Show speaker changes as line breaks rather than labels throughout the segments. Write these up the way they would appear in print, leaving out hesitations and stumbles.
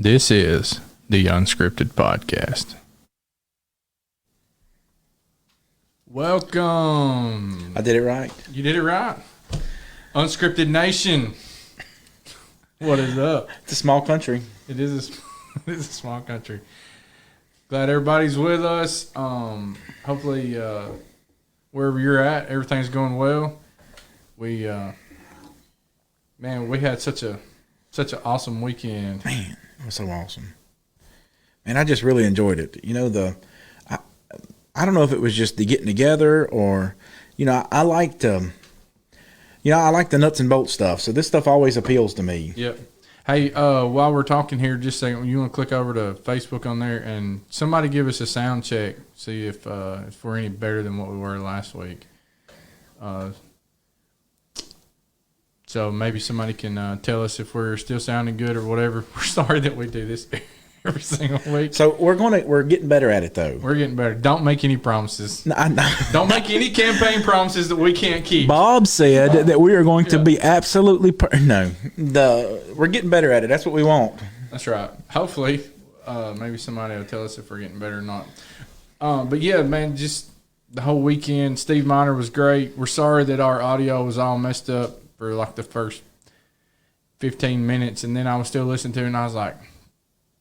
This is the Unscripted Podcast. Welcome.
I did it right.
You did it right. Unscripted Nation. What is up?
It's a small country.
It is a small country. Glad everybody's with us. Hopefully, wherever you're at, everything's going well. We had such an awesome weekend.
Man, it was so awesome. And I just really enjoyed it. You know, I don't know if it was just the getting together or, I like the nuts and bolts stuff. So this stuff always appeals to me.
Yep. Hey, while we're talking here, just a second, you want to click over to Facebook on there and somebody give us a sound check, see if we're any better than what we were last week. So maybe somebody can tell us if we're still sounding good or whatever. We're sorry that we do this every single week.
So we're getting better at it though.
We're getting better. Don't make any promises.
No.
Don't make any campaign promises that we can't keep.
Bob said that we are going to be absolutely we're getting better at it. That's what we want.
That's right. Hopefully, maybe somebody will tell us if we're getting better or not. But yeah, man, just the whole weekend, Steve Miner was great. We're sorry that our audio was all messed up for like the first 15 minutes, and then I was still listening to it, and I was like,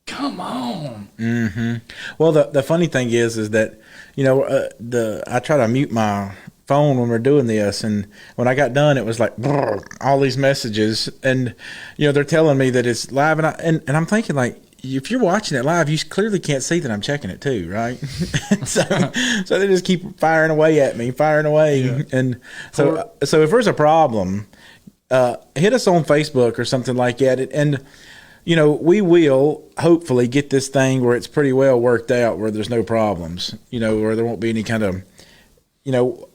come on.
Mm-hmm. Well, the funny thing is that, I try to mute my phone when we're doing this, and when I got done, it was like all these messages, and they're telling me that it's live, and I'm thinking like, if you're watching it live, you clearly can't see that I'm checking it too, right? so they just keep firing away at me, yeah. And so if there's a problem, hit us on Facebook or something like that, and we will hopefully get this thing where it's pretty well worked out, where there's no problems, where there won't be any kind of,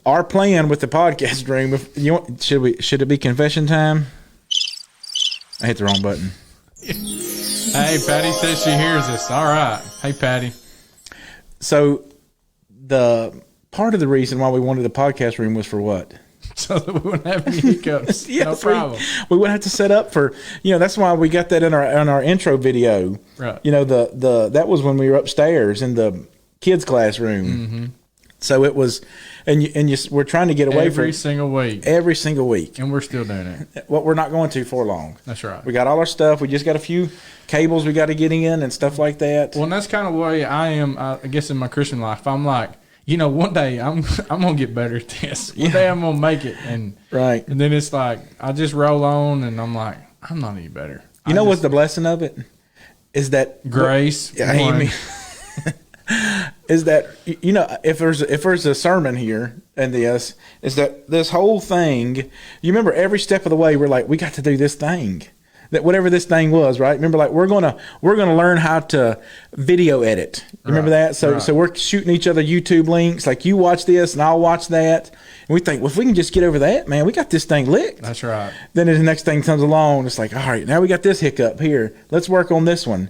our plan with the podcast room. If should it be confession time? I hit the wrong button.
Hey, Patty says she hears us. All right. Hey, Patty.
So the part of the reason why we wanted the podcast room was for what?
So that we wouldn't have any hiccups.
Yes,
no problem.
We wouldn't have to set up for, that's why we got that in our intro video.
Right.
That was when we were upstairs in the kids' classroom.
Mm-hmm.
So it was, we're trying to get away from
every single week.
Every single week.
And we're still doing it.
Well, we're not going to for long.
That's right.
We got all our stuff. We just got a few cables we got to get in and stuff like that.
Well, and that's kind of the way I am, I guess, in my Christian life. I'm like, one day I'm gonna get better at this. One day I'm gonna make it, and
right.
And then it's like I just roll on, and I'm like, I'm not any better.
What's the blessing of it? Is that
grace?
Is that if there's a sermon here and is that this whole thing? You remember every step of the way we're like, we got to do this thing. That whatever this thing was, right? Remember, like we're gonna learn how to video edit. Remember that? So we're shooting each other YouTube links. Like you watch this and I'll watch that, and we think, well, if we can just get over that, man, we got this thing licked.
That's right.
Then the next thing comes along, it's like, all right, now we got this hiccup here. Let's work on this one,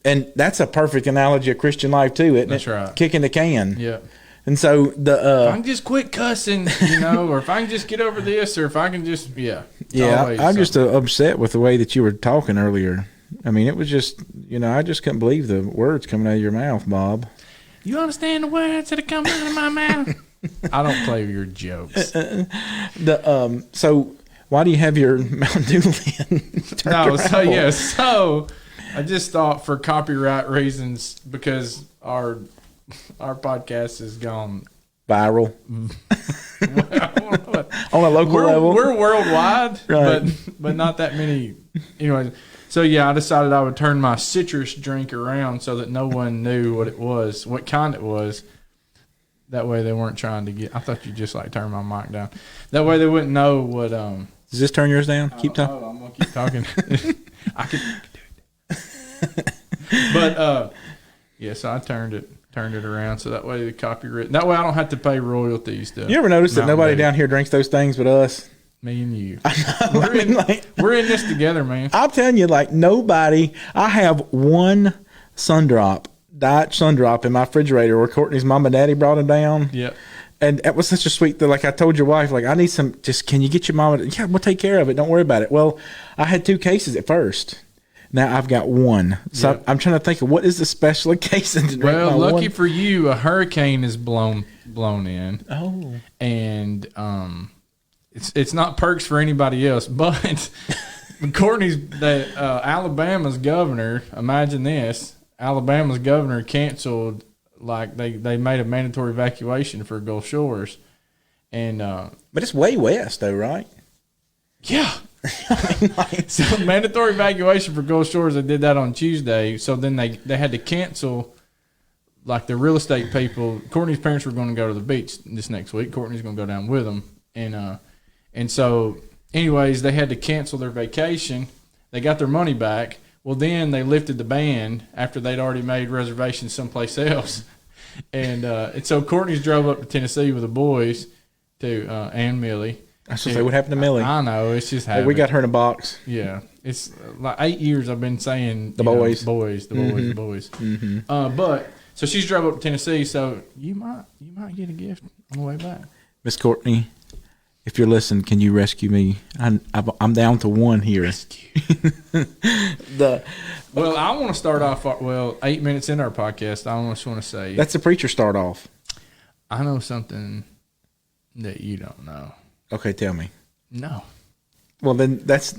and that's a perfect analogy of Christian life too, isn't it?
That's right.
Kicking the can.
Yeah.
And so
if I can just quit cussing, or if I can just get over this, or if I can just,
I'm just upset with the way that you were talking earlier. I mean, it was just, I just couldn't believe the words coming out of your mouth, Bob.
You understand the words that are coming out of my mouth? I don't play your jokes.
So why do you have your Mountain Dew lid?
So I just thought for copyright reasons, because our podcast has gone
viral on a local level.
We're worldwide,
right.
but not that many. Anyways, so I decided I would turn my citrus drink around so that no one knew what it was, what kind it was. That way they weren't trying to get. I thought you just like turn my mic down. That way they wouldn't know what.
Does this turn yours down? Keep talking.
I'm gonna keep talking. I could do it. But so I turned it around so that way the copyright. That way I don't have to pay royalties to.
You ever notice that nobody down here drinks those things but us?
Me and you. We're in this together, man.
I'm telling you, like nobody. I have one Diet Sundrop in my refrigerator where Courtney's mom and daddy brought them down.
Yep.
And that was such a sweet thing. Like I told your wife, like I need some. Just can you get your mom? Yeah, we'll take care of it. Don't worry about it. Well, I had 2 cases at first. Now I've got one. So
Yep.
I'm trying to think of what is the special occasion to drink
Well,
my
lucky
one.
for you, a hurricane is blown in,
Oh.
and it's not perks for anybody else. But Alabama's governor. Imagine this: Alabama's governor canceled, like they made a mandatory evacuation for Gulf Shores, and
But it's way west, though, right?
yeah. So mandatory evacuation for Gulf Shores. They did that on Tuesday. So then they had to cancel. Like the real estate people, Courtney's parents were going to go to the beach this next week. Courtney's going to go down with them, and so anyways, they had to cancel their vacation. They got their money back. Well, then they lifted the ban after they'd already made reservations someplace else, and so Courtney's drove up to Tennessee with the boys to and Millie.
I should say, what happened to Millie?
I know, it's just
Hey,
happening.
we got her in a box.
Yeah, it's like 8 years I've been saying
The
you know,
boys.
the boys.
Mm-hmm.
But so she's drove up to Tennessee, so you might get a gift on the way back.
Miss Courtney, if you're listening, can you rescue me? I'm down to one here.
Well, I want to start off. 8 minutes into our podcast, I just want to say
That's the preacher start off.
I know something that you don't know.
Okay, tell me.
No.
Well, then this.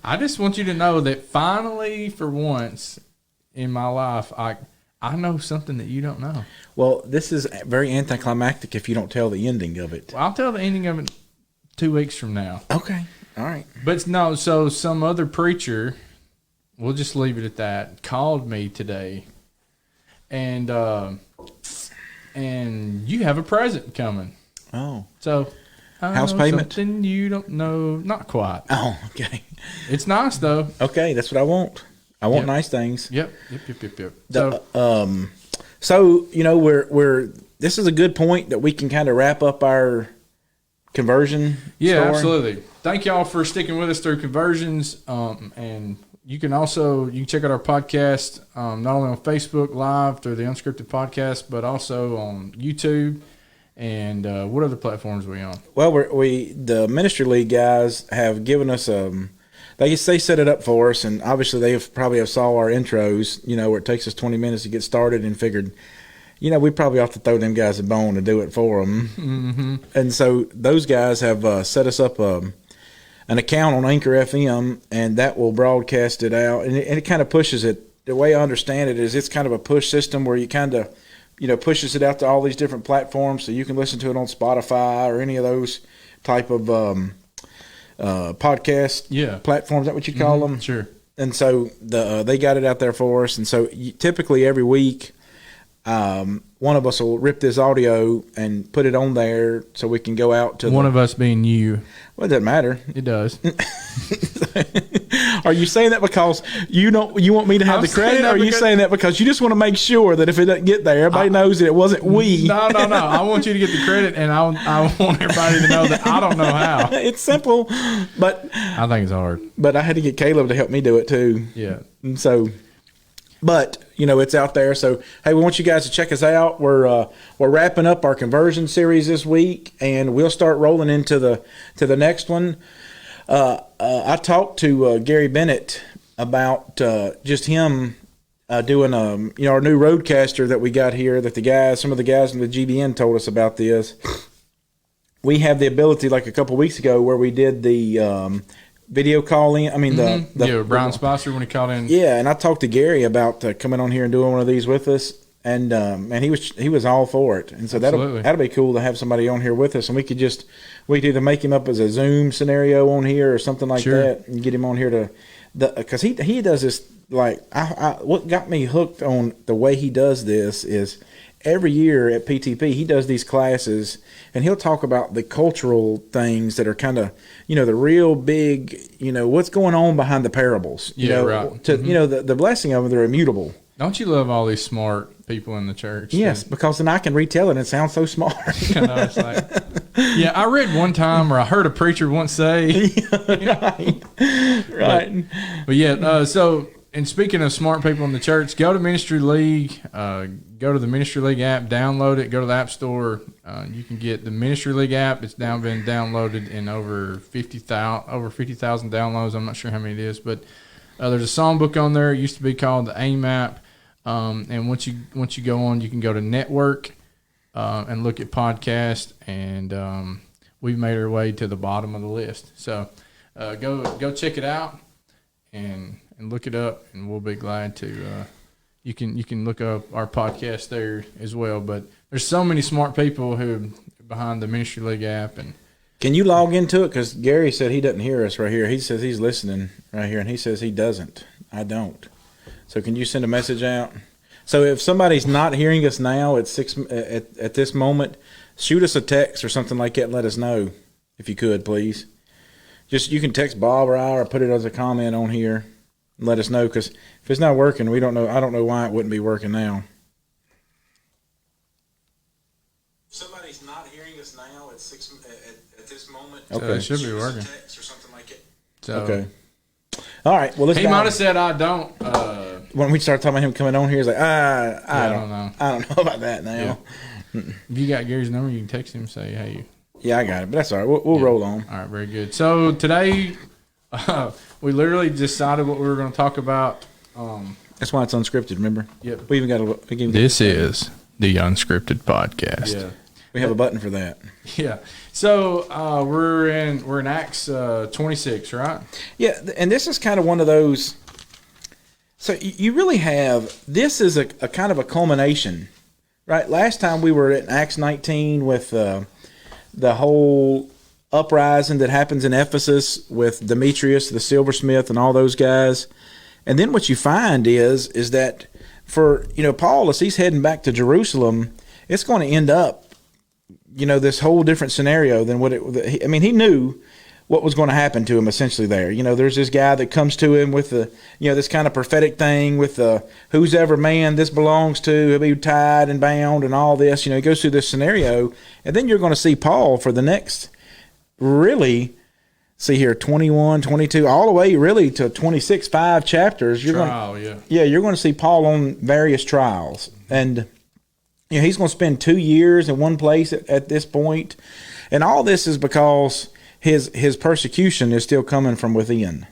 I just want you to know that finally, for once in my life, I know something that you don't know.
Well, this is very anticlimactic if you don't tell the ending of it.
Well, I'll tell the ending of it 2 weeks from now.
Okay, all right.
But no, so some other preacher, we'll just leave it at that, called me today, and you have a present coming.
Oh,
So I
House
know
payment?
something you don't know, not quite.
oh, okay,
It's nice though.
okay. That's what I want. I want
Yep.
nice things.
Yep. So
So you know, we're. This is a good point that we can kind of wrap up our conversion.
yeah,
story.
absolutely. Thank y'all for sticking with us through conversions. And you can check out our podcast not only on Facebook Live through the Unscripted Podcast, but also on YouTube. And what other platforms are we on?
Well, the Ministry League guys have given us they set it up for us, and obviously they probably have saw our intros, you know, where it takes us 20 minutes to get started, and figured, you know, we probably ought to throw them guys a bone to do it for them.
Mm-hmm.
And so those guys have set us up an account on Anchor FM, and that will broadcast it out, and it kind of pushes it. The way I understand it is it's kind of a push system where you kind of, you know, pushes it out to all these different platforms, so you can listen to it on Spotify or any of those type of podcast platforms. Is that what you call them?
Sure.
And so they got it out there for us. And so typically every week, one of us will rip this audio and put it on there so we can go out to
One of us being you.
Well, it doesn't matter.
It does.
Are you saying that because you want me to have
I'm
the credit,
saying
or
that
are you
because-
saying that because you just want to make sure that if it doesn't get there, everybody knows that it wasn't we?
No. I want you to get the credit, and I want everybody to know that I don't know how.
It's simple, but
I think it's hard.
I had to get Caleb to help me do it too.
Yeah.
And so, but you know, it's out there. So hey, we want you guys to check us out. We're wrapping up our conversion series this week, and we'll start rolling into the next one. I talked to Gary Bennett about just him doing our new roadcaster that we got here. That some of the guys in the GBN told us about this. We have the ability, like a couple weeks ago, where we did the video calling. I mean,
Brian Spicer when he called in.
Yeah, and I talked to Gary about coming on here and doing one of these with us, and he was all for it. And so that'll be cool to have somebody on here with us, and we could either make him up as a Zoom scenario on here or something like that, and get him on here because he does this like what got me hooked on the way he does this is every year at PTP he does these classes, and he'll talk about the cultural things that are kind of, you know, the real big, you know, what's going on behind the parables. You know,
right.
You know, the blessing of them, they're immutable.
Don't you love all these smart people in the church?
Yes, because then I can retell it and it sounds so smart.
You know, it's like, yeah, I read one time, or I heard a preacher once say.
Right.
But yeah, so, and speaking of smart people in the church, go to Ministry League, go to the Ministry League app, download it, go to the App Store. You can get the Ministry League app. It's now been downloaded in over 50,000 downloads. I'm not sure how many it is, but There's a songbook on there. It used to be called the AIM app. And once you go on, you can go to network and look at podcast. And we've made our way to the bottom of the list. So go check it out and look it up, and we'll be glad to. You can look up our podcast there as well. But there's so many smart people who behind the Ministry League app. And
can you log into it? Because Gary said he doesn't hear us right here. He says he's listening right here, and he says he doesn't. I don't. So can you send a message out? So if somebody's not hearing us now at this moment, shoot us a text or something like that and let us know, if you could, please. Just you can text Bob or I, or put it as a comment on here and let us know, because if it's not working, we don't know. I don't know why it wouldn't be working now. If somebody's not hearing us now at this moment,
okay, it should be working.
Text or something like it.
So,
okay. All right. Well,
he might have said I don't.
When we started talking about him coming on here, he's like, I
don't know.
I don't know about that now.
Yeah. If you got Gary's number, you can text him and say, hey.
Yeah, I got it, but that's all right. We'll roll on.
All right, very good. So today, we literally decided what we were going to talk about.
That's why it's unscripted, remember?
Yep.
We even got a...
This is the Unscripted Podcast.
Yeah. We have a button for that.
Yeah. So we're in Acts 26, right?
Yeah, and this is kind of one of those... So you really have... This is a kind of a culmination, right? Last time we were in Acts 19 with the whole uprising that happens in Ephesus with Demetrius, the silversmith, and all those guys. And then what you find is that for, Paul, as he's heading back to Jerusalem, it's going to end up, this whole different scenario than what he knew what was going to happen to him essentially there. There's this guy that comes to him with this kind of prophetic thing with whose ever man this belongs to, he'll be tied and bound and all this. He goes through this scenario. And then you're going to see Paul for the next, really, see here, 21, 22, all the way really to 26, 5 chapters. You're going to see Paul on various trials. And he's going to spend 2 years in one place at this point. And all this is because his persecution is still coming from within,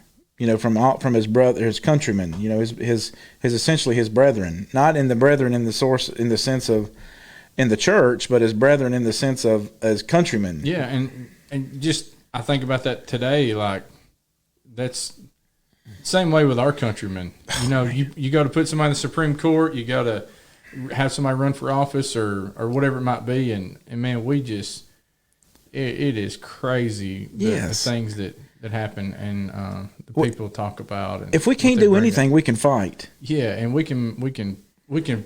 from his brother, his countrymen, his essentially his brethren, not in the brethren in the source, in the sense of in the church, but his brethren in the sense of as countrymen.
Yeah. And just, I think about that today, like that's same way with our countrymen. You go to put somebody in the Supreme Court, you go to have somebody run for office or whatever it might be. And man, we just, it is crazy the things that happen and the people talk about. And
if we can't do anything, we can fight.
Yeah, and we can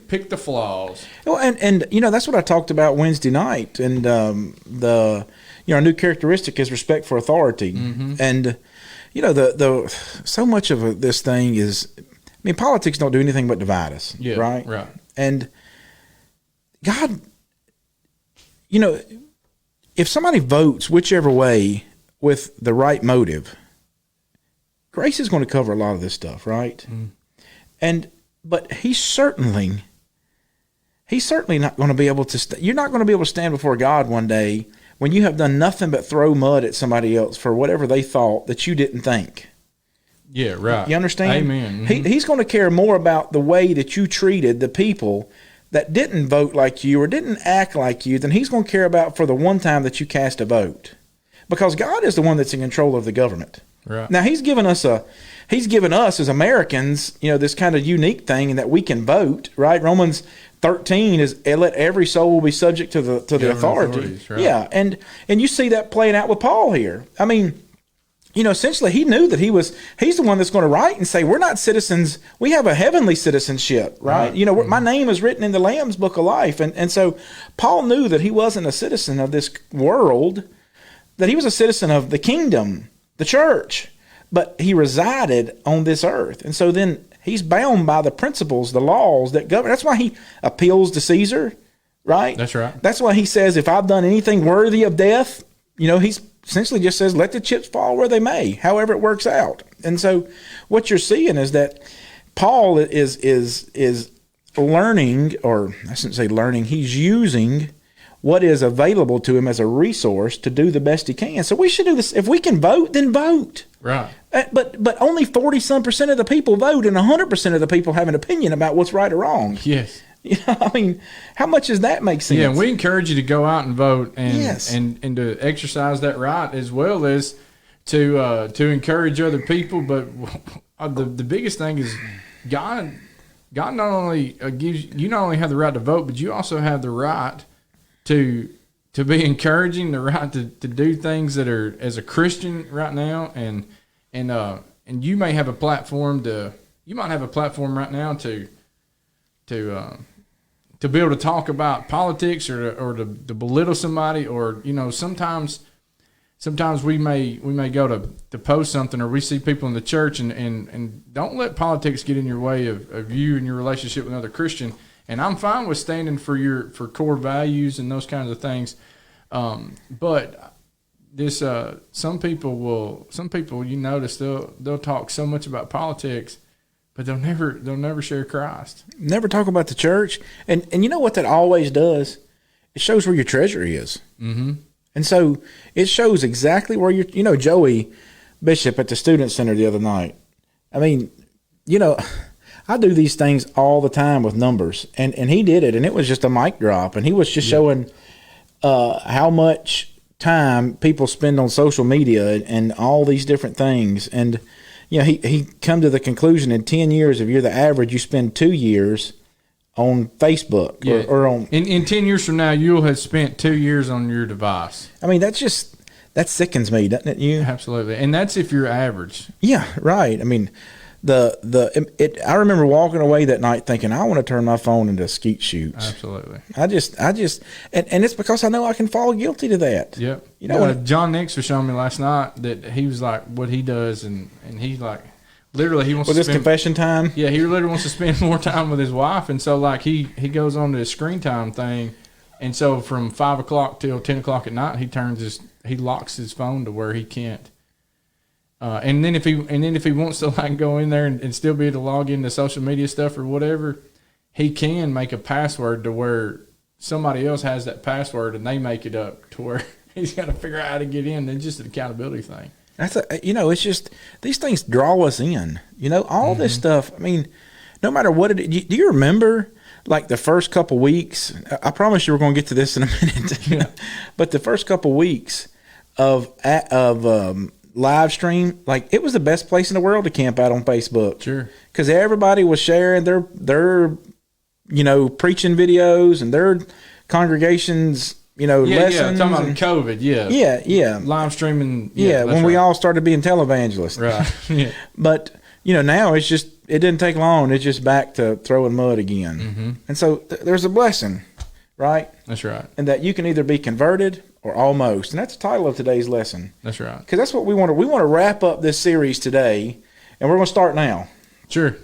pick the flaws.
Well, and that's what I talked about Wednesday night. And a new characteristic is respect for authority. Mm-hmm. And the so much of this thing is, politics don't do anything but divide us.
Yeah,
right. And God, if somebody votes whichever way with the right motive, grace is going to cover a lot of this stuff, right? Mm. But he's certainly not going to be able to. You're not going to be able to stand before God one day when you have done nothing but throw mud at somebody else for whatever they thought that you didn't think.
Yeah, right.
You understand?
Amen. Mm-hmm.
He's going to care more about the way that you treated the people that didn't vote like you or didn't act like you than he's going to care about for the one time that you cast a vote. Because God is the one that's in control of the government.
Right.
Now, he's given us as Americans, this kind of unique thing in that we can vote, right? Romans 13 is let every soul be subject to the authority.
Right.
Yeah, and you see that playing out with Paul here. Essentially he knew that he's the one that's going to write and say, we're not citizens, we have a heavenly citizenship, right?
Mm-hmm.
My name is written in the Lamb's Book of Life. And so Paul knew that he wasn't a citizen of this world, that he was a citizen of the kingdom, the church, but he resided on this earth. And so then he's bound by the principles, the laws that govern. That's why he appeals to Caesar, right?
That's right.
That's why he says, if I've done anything worthy of death, he's essentially just says, let the chips fall where they may, however it works out. And so what you're seeing is that Paul is learning, or I shouldn't say learning, he's using what is available to him as a resource to do the best he can. So we should do this. If we can vote, then vote.
Right.
But only 40% of the people vote, and 100% of the people have an opinion about what's right or wrong.
Yes.
You know, I mean, how much does that make sense?
Yeah, and we encourage you to go out and vote and
Yes.
and to exercise that right, as well as to encourage other people. But the biggest thing is God not only gives you not only have the right to vote, but you also have the right to be encouraging, the right to do things that are, as a Christian right now, and you may have a platform right now to be able to talk about politics or to belittle somebody, or sometimes we may go to post something, or we see people in the church, and don't let politics get in your way of you and your relationship with another Christian. And I'm fine with standing for core values and those kinds of things, but this some people you notice they'll talk so much about politics, but they'll never share Christ.
Never talk about the church. And you know what that always does? It shows where your treasure is. Mm-hmm. And so it shows exactly where Joey Bishop at the Student Center the other night. I mean, I do these things all the time with numbers, and he did it, and it was just a mic drop, and he was just showing how much time people spend on social media and all these different things. And he come to the conclusion in 10 years, if you're the average, you spend 2 years on Facebook or on.
In 10 years from now, you'll have spent 2 years on your device.
I mean, that sickens me, doesn't it? You
absolutely, and that's if you're average.
Yeah, right. I mean, I remember walking away that night thinking, I want to turn my phone into skeet shoots.
Absolutely.
I just, and it's because I know I can fall guilty to that.
Yep. John Nix was showing me last night that he was like, what he does, and he's like, literally, he wants
with
to
this confession time.
Yeah, he literally wants to spend more time with his wife, and so like he goes on to his screen time thing, and so from 5 o'clock till 10 o'clock at night, he locks his phone to where he can't. And then if he wants to like go in there and still be able to log into social media stuff or whatever, he can make a password to where somebody else has that password and they make it up to where he's got to figure out how to get in. It's just an accountability thing.
It's just these things draw us in. All this stuff. I mean, no matter what do you remember like the first couple weeks? I promise you we're going to get to this in a minute.
Yeah.
But the first couple weeks of live stream, like it was the best place in the world to camp out on Facebook.
Sure.
Because everybody was sharing their preaching videos and their congregations, lessons.
Yeah, talking about COVID, yeah.
Yeah.
Live streaming.
Yeah, when we all started being televangelists.
Right. Yeah.
But, now it's just, it didn't take long. It's just back to throwing mud again. Mm-hmm. And so there's a blessing, right?
That's right.
And that you can either be converted or almost. And that's the title of today's lesson.
That's right.
Because that's what we want to. We want to wrap up this series today, and we're going to start now.
Sure.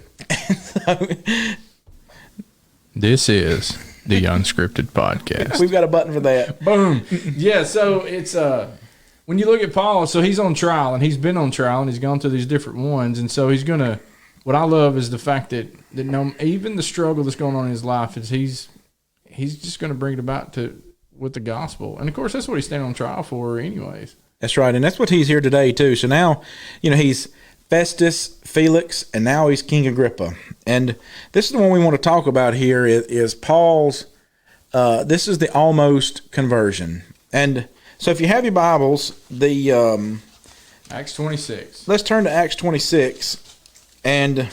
This is the Unscripted Podcast.
We've got a button for that.
Boom. Yeah, so it's when you look at Paul, so he's on trial, and he's been on trial, and he's gone through these different ones, and so he's going to, what I love is the fact that even the struggle that's going on in his life is he's just going to bring it about with the gospel. And of course, that's what he's standing on trial for anyways.
That's right. And that's what he's here today too. So now, he's Festus, Felix, and now he's King Agrippa. And this is the one we want to talk about here is Paul's, this is the almost conversion. And so if you have your Bibles,
Acts 26.
Let's turn to Acts 26. And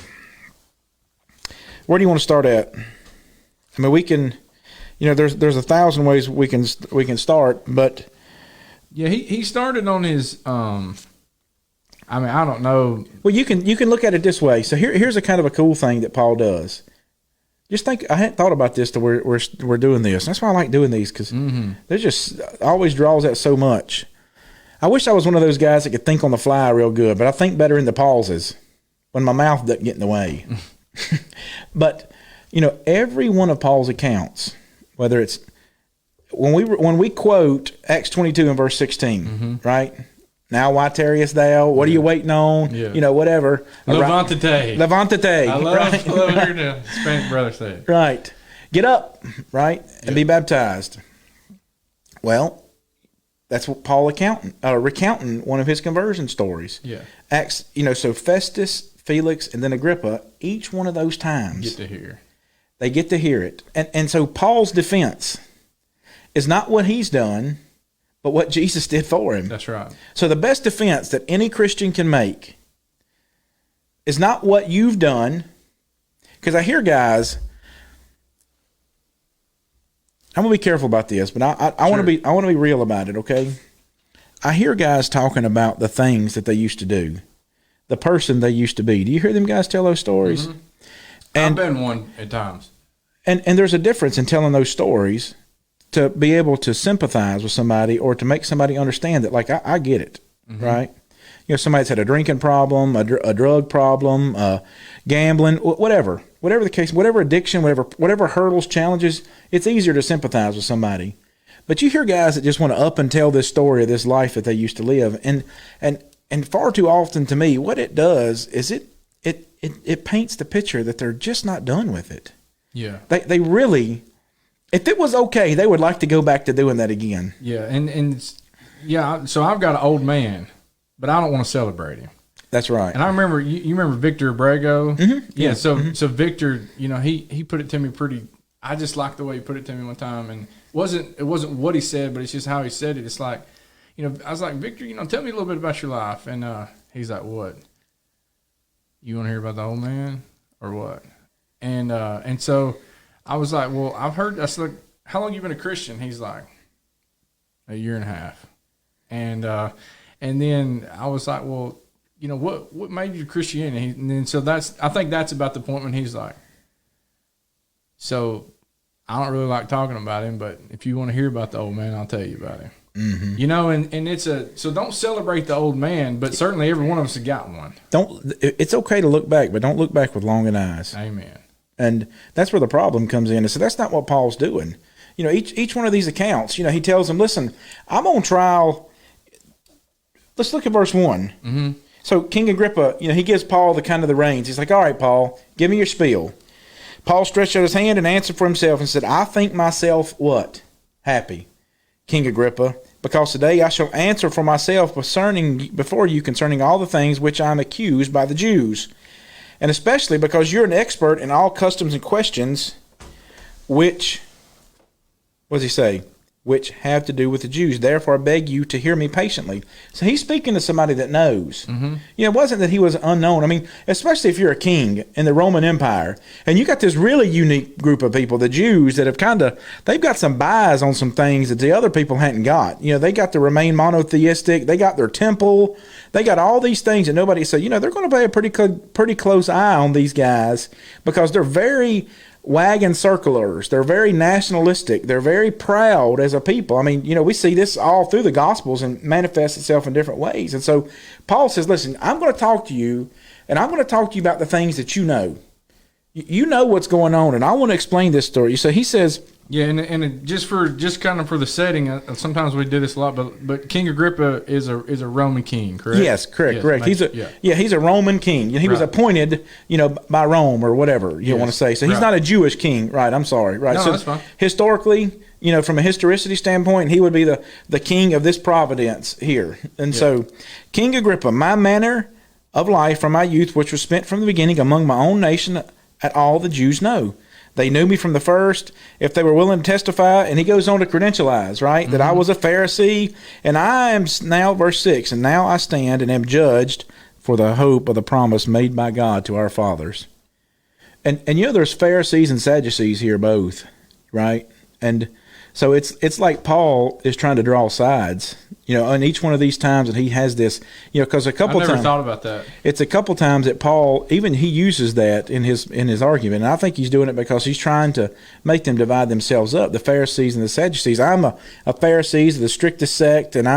where do you want to start at? I mean, we can, there's 1,000 ways we can start, but
yeah, he started on his. I don't know.
Well, you can look at it this way. So here's a kind of a cool thing that Paul does. Just think, I hadn't thought about this till we're doing this. That's why I like doing these, because there's just always draws that so much. I wish I was one of those guys that could think on the fly real good, but I think better in the pauses when my mouth doesn't get in the way. But every one of Paul's accounts, whether it's when we quote Acts 22 and verse 16, right? Now why tarriest thou? What are you waiting on? Yeah. Whatever.
Levantate.
Levantate.
I love hearing the Spanish brother say it.
Right. Get up, right, and be baptized. Well, That's what Paul recounting one of his conversion stories.
Yeah.
Acts, so Festus, Felix, and then Agrippa, each one of those times they get to hear it. And so Paul's defense is not what he's done, but what Jesus did for him.
That's right.
So the best defense that any Christian can make is not what you've done, because I hear guys. I'm gonna be careful about this, but I want to be real about it. Okay, I hear guys talking about the things that they used to do, the person they used to be. Do you hear them guys tell those stories?
Mm-hmm. And I've been one at times. And
there's a difference in telling those stories to be able to sympathize with somebody or to make somebody understand that, like, I get it, right? Somebody's had a drinking problem, a drug problem, gambling, whatever the case, whatever addiction, whatever hurdles, challenges, it's easier to sympathize with somebody. But you hear guys that just want to up and tell this story of this life that they used to live, and far too often to me, what it does is it paints the picture that they're just not done with it.
Yeah,
they really. If it was okay, they would like to go back to doing that again.
Yeah, and so I've got an old man, but I don't want to celebrate him.
That's right.
And I remember, you remember Victor Abrego?
Mm-hmm.
Yeah, so Victor, he put it to me pretty, I just liked the way he put it to me one time, and it wasn't what he said, but it's just how he said it. It's like, I was like, Victor, tell me a little bit about your life. And he's like, what? You want to hear about the old man or what? And so I was like, well, I've heard. I said, how long you been a Christian? He's like, a year and a half. And then I was like, well, what made you Christianity? And then I think that's about the point when he's like, so I don't really like talking about him, but if you want to hear about the old man, I'll tell you about him.
Mm-hmm.
And so don't celebrate the old man, but certainly every one of us has got one.
It's okay to look back, but don't look back with longing eyes.
Amen.
And that's where the problem comes in. So that's not what Paul's doing. Each one of these accounts, he tells them, listen, I'm on trial. Let's look at verse 1.
Mm-hmm.
So King Agrippa, he gives Paul the reins. He's like, all right, Paul, give me your spiel. Paul stretched out his hand and answered for himself and said, I think myself what? Happy, King Agrippa, because today I shall answer for myself before you concerning all the things which I am accused by the Jews. And especially because you're an expert in all customs and questions which, what does he say? Which have to do with the Jews. Therefore, I beg you to hear me patiently. So he's speaking to somebody that knows.
Mm-hmm.
It wasn't that he was unknown. I mean, especially if you're a king in the Roman Empire, and you got this really unique group of people, the Jews, that have they've got some bias on some things that the other people hadn't got. They got to remain monotheistic. They got their temple. They got all these things, and nobody said, they're going to pay a pretty close eye on these guys because they're very wagon circlers. They're very nationalistic. They're very proud as a people. I mean, we see this all through the Gospels and manifests itself in different ways. And so Paul says, listen, I'm going to talk to you, and I'm going to talk to you about the things that you know. You know what's going on, and I want to explain this story. So he says...
Yeah, and just kind of for the setting, sometimes we do this a lot, but King Agrippa is a Roman king, correct?
Yes, correct. He's a Roman king. He was appointed, by Rome or whatever you want to say. So he's not a Jewish king, right? I'm sorry, right?
No,
so
that's fine.
Historically, from a historicity standpoint, he would be the king of this providence here. And so, King Agrippa, my manner of life from my youth, which was spent from the beginning among my own nation, at all the Jews know. They knew me from the first, if they were willing to testify. And he goes on to credentialize, right, that I was a Pharisee. And I am now, verse 6, and now I stand and am judged for the hope of the promise made by God to our fathers. And there's Pharisees and Sadducees here both, right? And so it's like Paul is trying to draw sides, on each one of these times that he has this, because a couple times.
I never thought about that.
It's a couple times that Paul, even he uses that in his argument. And I think he's doing it because he's trying to make them divide themselves up, the Pharisees and the Sadducees. I'm a Pharisee, the strictest sect, and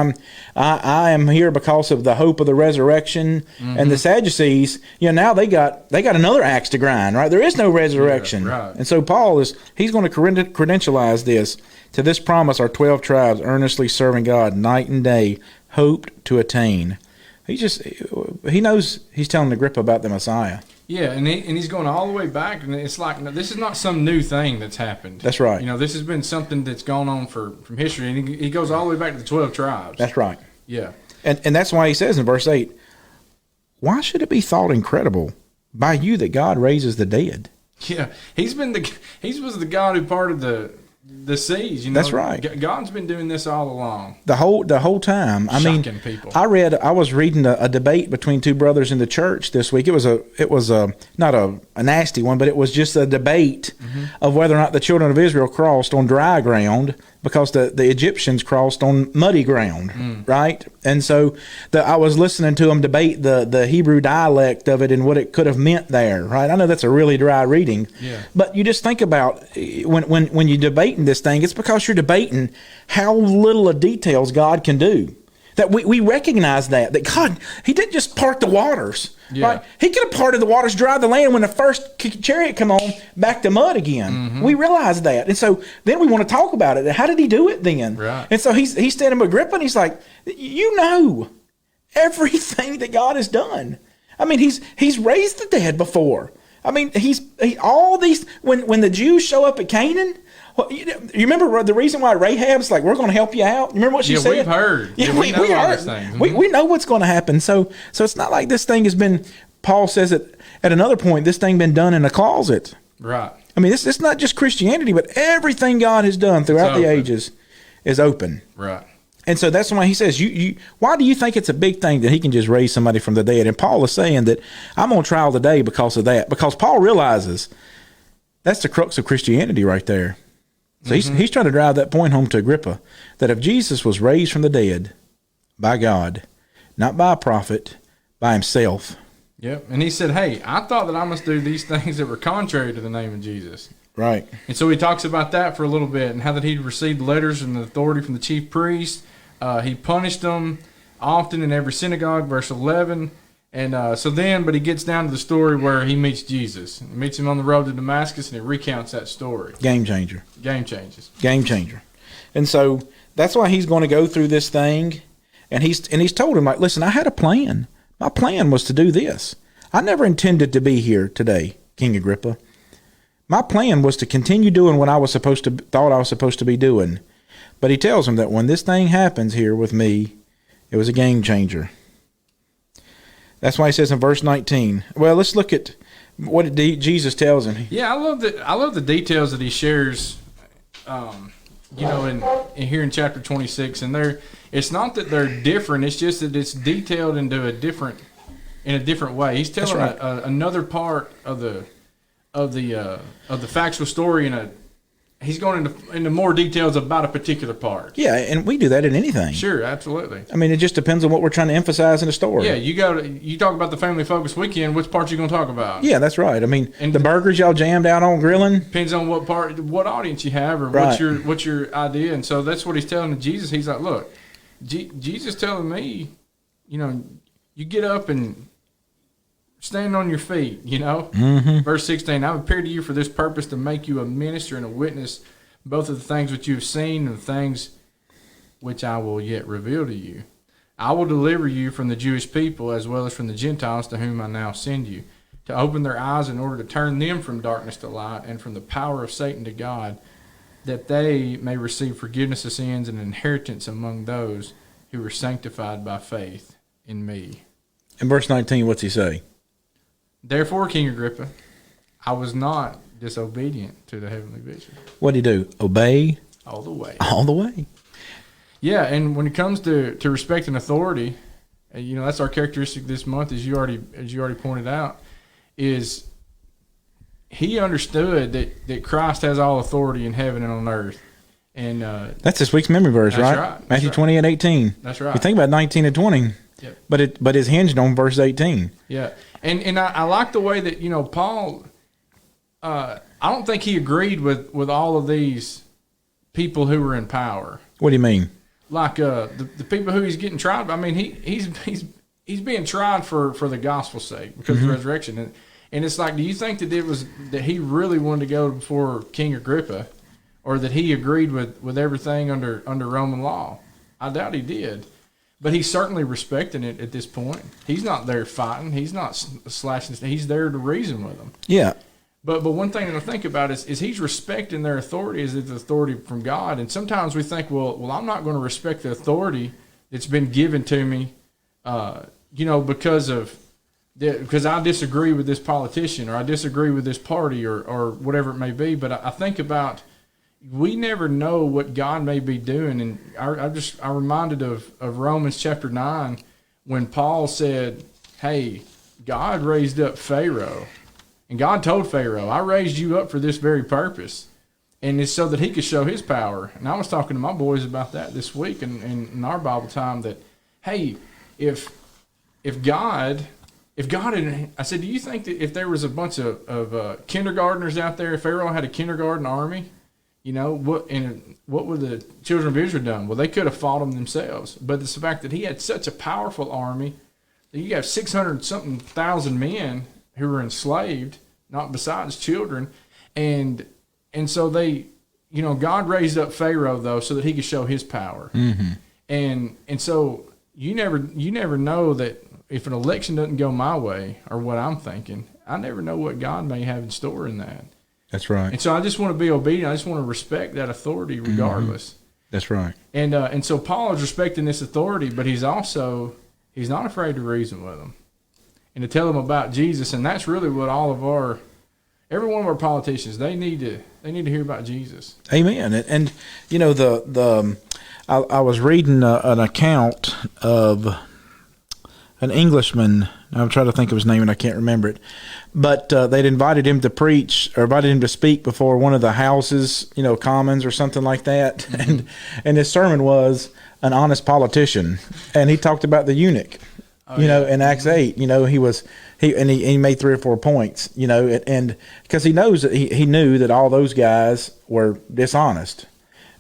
I am here because of the hope of the resurrection. Mm-hmm. And the Sadducees, now they got another axe to grind, right? There is no resurrection.
Yeah, right.
And so Paul he's going to credentialize this. To this promise our 12 tribes, earnestly serving God night and day, hoped to attain. He knows he's telling Agrippa about the Messiah.
Yeah, and he's going all the way back, and it's like, no, this is not some new thing that's happened.
That's right.
You know, this has been something that's gone on from history, and he goes all the way back to the 12 tribes.
That's right.
Yeah.
And that's why he says in verse 8, why should it be thought incredible by you that God raises the dead?
Yeah, he was the God who parted the seas. You know,
that's right.
God's been doing this all along.
The whole time. I mean,
people.
I was reading a debate between two brothers in the church this week. It was not a nasty one, but it was just a debate of whether or not the children of Israel crossed on dry ground because the Egyptians crossed on muddy ground, right? And so I was listening to them debate the Hebrew dialect of it and what it could have meant there, right? I know that's a really dry reading, but you just think about when you're debating this thing, it's because you're debating how little of details God can do. That we recognize that God, he didn't just part the waters, right? He could have parted the waters, dried the land when the first chariot come on, back to mud again. We realize that. And so then we want to talk about it. How did he do it then?
Right.
And so he's standing with Agrippa and he's like, you know everything that God has done. I mean, he's raised the dead before. I mean, all these, when the Jews show up at Canaan, well, you remember the reason why Rahab's like, we're going to help you out? You remember what she said?
We've heard.
Yeah,
we know all
heard.
these things.
We know what's going to happen. So it's not like this thing has been, Paul says it at another point, this thing been done in a closet.
Right.
I mean, it's not just Christianity, but everything God has done throughout the ages is open.
Right.
And so that's why he says, why do you think it's a big thing that he can just raise somebody from the dead? And Paul is saying that I'm on trial today because of that. Because Paul realizes that's the crux of Christianity right there. So he's trying to drive that point home to Agrippa, that if Jesus was raised from the dead by God, not by a prophet, by himself.
Yep. And he said, hey, I thought that I must do these things that were contrary to the name of Jesus.
Right.
And so he talks about that for a little bit and how that he'd received letters and authority from the chief priests. He punished them often in every synagogue, verse 11. And but he gets down to the story where he meets Jesus. He meets him on the road to Damascus, and he recounts that story.
Game changer.
Game changes.
Game changer. And so that's why he's going to go through this thing. And he's told him, like, listen, I had a plan. My plan was to do this. I never intended to be here today, King Agrippa. My plan was to continue doing what I was thought I was supposed to be doing. But he tells him that when this thing happens here with me, it was a game changer. That's why he says in verse 19. Well, let's look at what Jesus tells him.
Yeah, I love the details that he shares. In here in chapter 26, and it's not that they're different. It's just that it's detailed in a different way. He's telling another part of the factual story he's going into more details about a particular part.
Yeah, and we do that in anything.
Sure, absolutely.
I mean, it just depends on what we're trying to emphasize in a story.
Yeah, you talk about the Family Focus Weekend, which part you going to talk about?
Yeah, that's right. I mean, and the burgers y'all jammed out on grilling.
Depends on what audience you have, or what's your idea. And so that's what he's telling Jesus. He's like, look, Jesus telling me, you get up and stand on your feet, Verse 16, I've appeared to you for this purpose, to make you a minister and a witness, both of the things which you have seen and the things which I will yet reveal to you. I will deliver you from the Jewish people as well as from the Gentiles, to whom I now send you, to open their eyes in order to turn them from darkness to light and from the power of Satan to God, that they may receive forgiveness of sins and inheritance among those who are sanctified by faith in me.
In verse 19, what's he say?
Therefore, King Agrippa, I was not disobedient to the heavenly vision.
What did he do? Obey?
All the way.
All the way.
Yeah, and when it comes to respecting authority, that's our characteristic this month, as you already pointed out, is he understood that Christ has all authority in heaven and on earth. And
that's this week's memory verse, right? Matthew 20:18.
That's right.
You think about 19 and 20.
Yep.
But it's hinged on verse 18.
Yeah. And I like the way that, Paul, I don't think he agreed with all of these people who were in power.
What do you mean?
Like the people who he's getting tried. I mean, he's being tried for the gospel's sake because of the resurrection. And it's like, do you think that he really wanted to go before King Agrippa, or that he agreed with everything under Roman law? I doubt he did. But he's certainly respecting it at this point. He's not there fighting. He's not slashing. He's there to reason with them.
Yeah.
But one thing to think about is he's respecting their authority as it's authority from God. And sometimes we think, well, I'm not going to respect the authority that's been given to me, because I disagree with this politician or I disagree with this party or whatever it may be. But I think about, we never know what God may be doing. And I'm reminded of Romans chapter 9 when Paul said, hey, God raised up Pharaoh. And God told Pharaoh, I raised you up for this very purpose. And it's so that he could show his power. And I was talking to my boys about that this week in our Bible time that, hey, if God had, I said, do you think that if there was a bunch of kindergartners out there, if Pharaoh had a kindergarten army, what would the children of Israel done? Well, they could have fought them themselves. But it's the fact that he had such a powerful army that you have 600-something thousand men who were enslaved, not besides children, and so they, God raised up Pharaoh though so that he could show his power, and so you never know that if an election doesn't go my way or what I'm thinking, I never know what God may have in store in that.
That's right.
And so I just want to be obedient. I just want to respect that authority regardless.
That's right.
And so Paul is respecting this authority, but he's not afraid to reason with them and to tell them about Jesus. And that's really what every one of our politicians, they need to hear about Jesus.
Amen. And I was reading an account of an Englishman. I'm trying to think of his name and I can't remember it. But they'd invited him to preach or invited him to speak before one of the houses, commons or something like that. Mm-hmm. And his sermon was an honest politician. And he talked about the eunuch, in Acts 8. He made 3 or 4 points, and because he knows that he knew that all those guys were dishonest.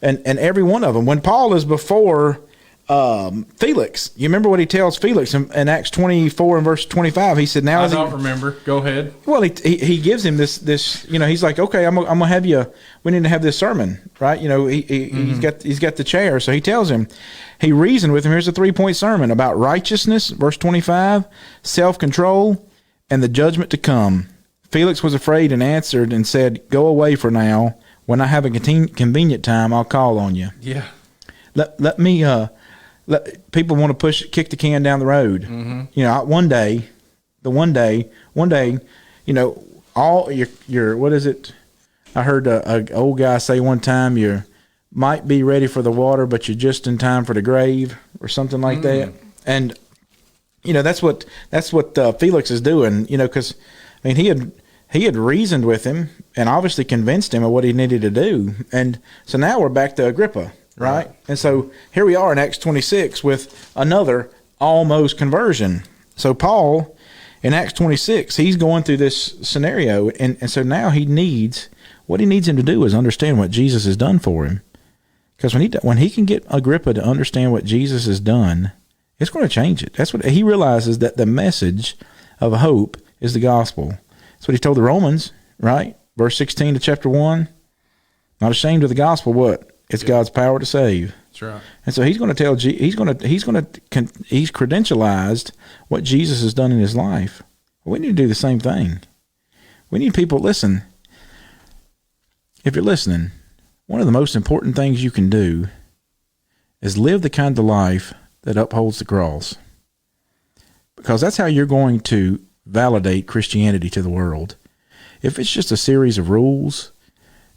And every one of them. When Paul is before Felix, you remember what he tells Felix in Acts 24 and verse 25? He said, "Now
I don't remember. Go ahead." Well,
he gives him this. He's like, "Okay, I'm gonna have you. We need to have this sermon, right?" He's got the chair, so he tells him. He reasoned with him. Here's a 3-point sermon about righteousness, verse 25, self-control, and the judgment to come. Felix was afraid and answered and said, "Go away for now. When I have a convenient time, I'll call on you."
Yeah.
Let me. People want to kick the can down the road. Mm-hmm. One day, all your what is it? I heard a old guy say one time, you might be ready for the water, but you're just in time for the grave, or something like that. And that's what Felix is doing. Because he had reasoned with him and obviously convinced him of what he needed to do. And so now we're back to Agrippa. Right? And so here we are in Acts 26 with another almost conversion. So Paul, in Acts 26, he's going through this scenario, and so now what he needs him to do is understand what Jesus has done for him. Because when he can get Agrippa to understand what Jesus has done, it's going to change it. That's what he realizes, that the message of hope is the gospel. That's what he told the Romans, right? Verse 16 to chapter 1. Not ashamed of the gospel, what? It's God's power to save.
That's right.
And so he's going to tell he's credentialized what Jesus has done in his life. We need to do the same thing. We need people, listen. If you're listening, one of the most important things you can do is live the kind of life that upholds the cross. Because that's how you're going to validate Christianity to the world. If it's just a series of rules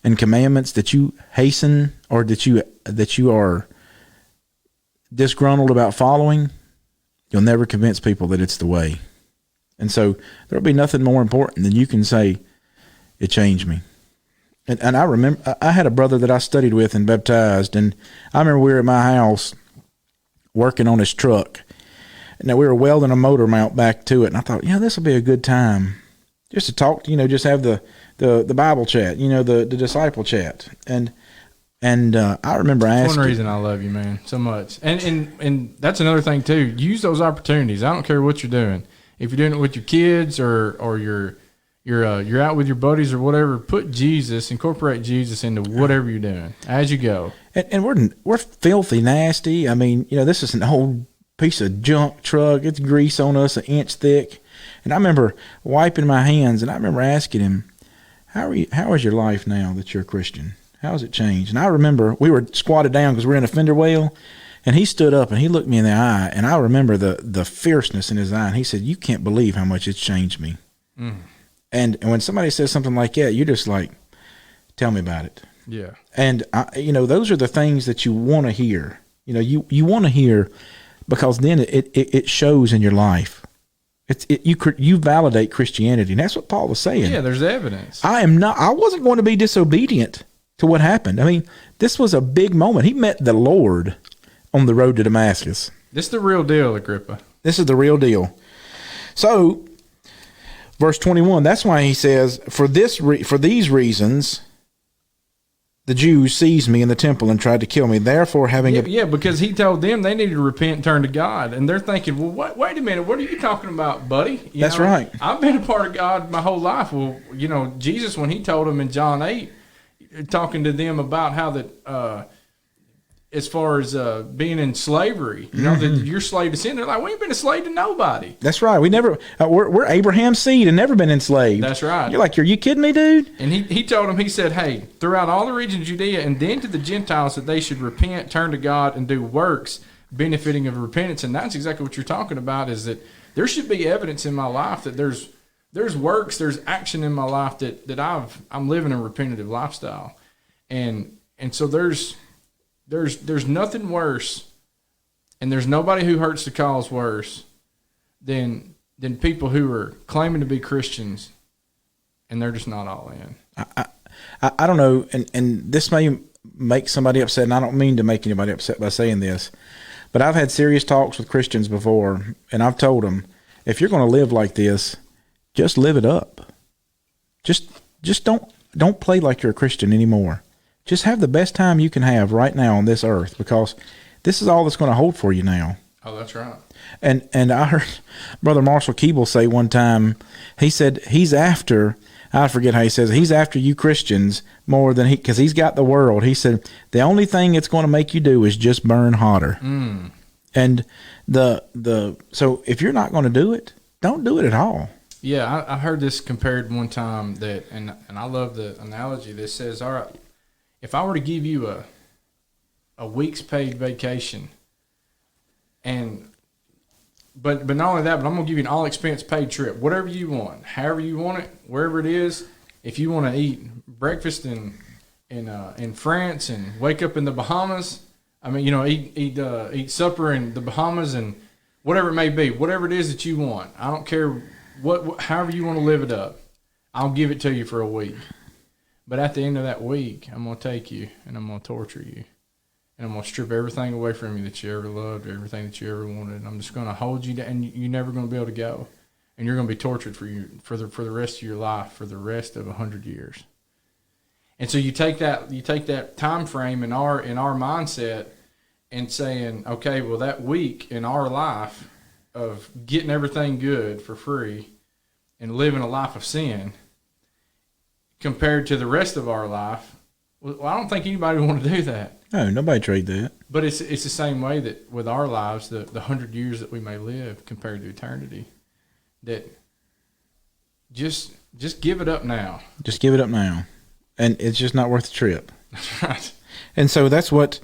and commandments that you hasten or that you are disgruntled about following, you'll never convince people that it's the way. And so there'll be nothing more important than you can say, it changed me. And I remember, I had a brother that I studied with and baptized, and I remember we were at my house working on his truck. Now we were welding a motor mount back to it, and I thought, this will be a good time just to talk, just have the Bible chat, the disciple chat. And I remember asking.
That's one reason I love you, man, so much. And that's another thing too. Use those opportunities. I don't care what you're doing. If you're doing it with your kids or you're out with your buddies or whatever, incorporate Jesus into whatever you're doing as you go.
And we're filthy nasty. I mean, this is an old piece of junk truck. It's grease on us, an inch thick. And I remember wiping my hands, and I remember asking him, how is your life now that you're a Christian? How has it changed? And I remember we were squatted down because we were in a fender well, and he stood up and he looked me in the eye, and I remember the fierceness in his eye, and he said, you can't believe how much it's changed me. And when somebody says something like that, you're just like, tell me about it.
Yeah.
And those are the things that you want to hear. You want to hear, because then it shows in your life. You validate Christianity, and that's what Paul was saying.
Yeah, there's evidence.
I wasn't going to be disobedient to what happened. I mean, this was a big moment. He met the Lord on the road to Damascus.
This is the real deal, Agrippa.
This is the real deal. So, verse 21, that's why he says, for these reasons, the Jews seized me in the temple and tried to kill me. Therefore,
because he told them they needed to repent and turn to God. And they're thinking, well, wait a minute, what are you talking about, buddy?
That's right.
I've been a part of God my whole life. Well, Jesus, when he told them in John 8, talking to them about how that, as far as being in slavery, that you're slave to sin. They're like, we ain't been a slave to nobody.
That's right. We never. We're Abraham's seed and never been enslaved.
That's right.
You're like, are you kidding me, dude?
And he told them, he said, hey, throughout all the region of Judea and then to the Gentiles that they should repent, turn to God, and do works benefiting of repentance. And that's exactly what you're talking about, is that there should be evidence in my life that there's works, there's action in my life that I'm living a repentative lifestyle. And so there's nothing worse, and there's nobody who hurts the cause worse than people who are claiming to be Christians, and they're just not all in.
I don't know, and this may make somebody upset, and I don't mean to make anybody upset by saying this, but I've had serious talks with Christians before, and I've told them, if you're going to live like this, just live it up. Just don't play like you're a Christian anymore. Just have the best time you can have right now on this earth, because this is all that's going to hold for you now.
Oh, that's right.
And I heard Brother Marshall Keeble say one time, he said he's after, I forget how he says it, he's after you Christians more than because he's got the world. He said the only thing it's going to make you do is just burn hotter. And so if you're not going to do it, don't do it at all.
Yeah, I heard this compared one time and I love the analogy that says, all right, if I were to give you a week's paid vacation, but not only that, but I'm gonna give you an all expense paid trip, whatever you want, however you want it, wherever it is. If you want to eat breakfast in France and wake up in the Bahamas, eat supper in the Bahamas and whatever it may be, whatever it is that you want, I don't care however you want to live it up, I'll give it to you for a week. But at the end of that week, I'm going to take you and I'm going to torture you. And I'm going to strip everything away from you that you ever loved, everything that you ever wanted. And I'm just going to hold you down, and you're never going to be able to go. And you're going to be tortured for the rest of your life, for the rest of 100 years. And so you take that time frame in our mindset and saying, okay, well, that week in our life of getting everything good for free and living a life of sin, compared to the rest of our life, well, I don't think anybody would want to do that.
No, nobody trade that.
But it's the same way that with our lives, the 100 years that we may live compared to eternity, that just give it up now.
Just give it up now. And it's just not worth the trip.
That's right.
And so that's what,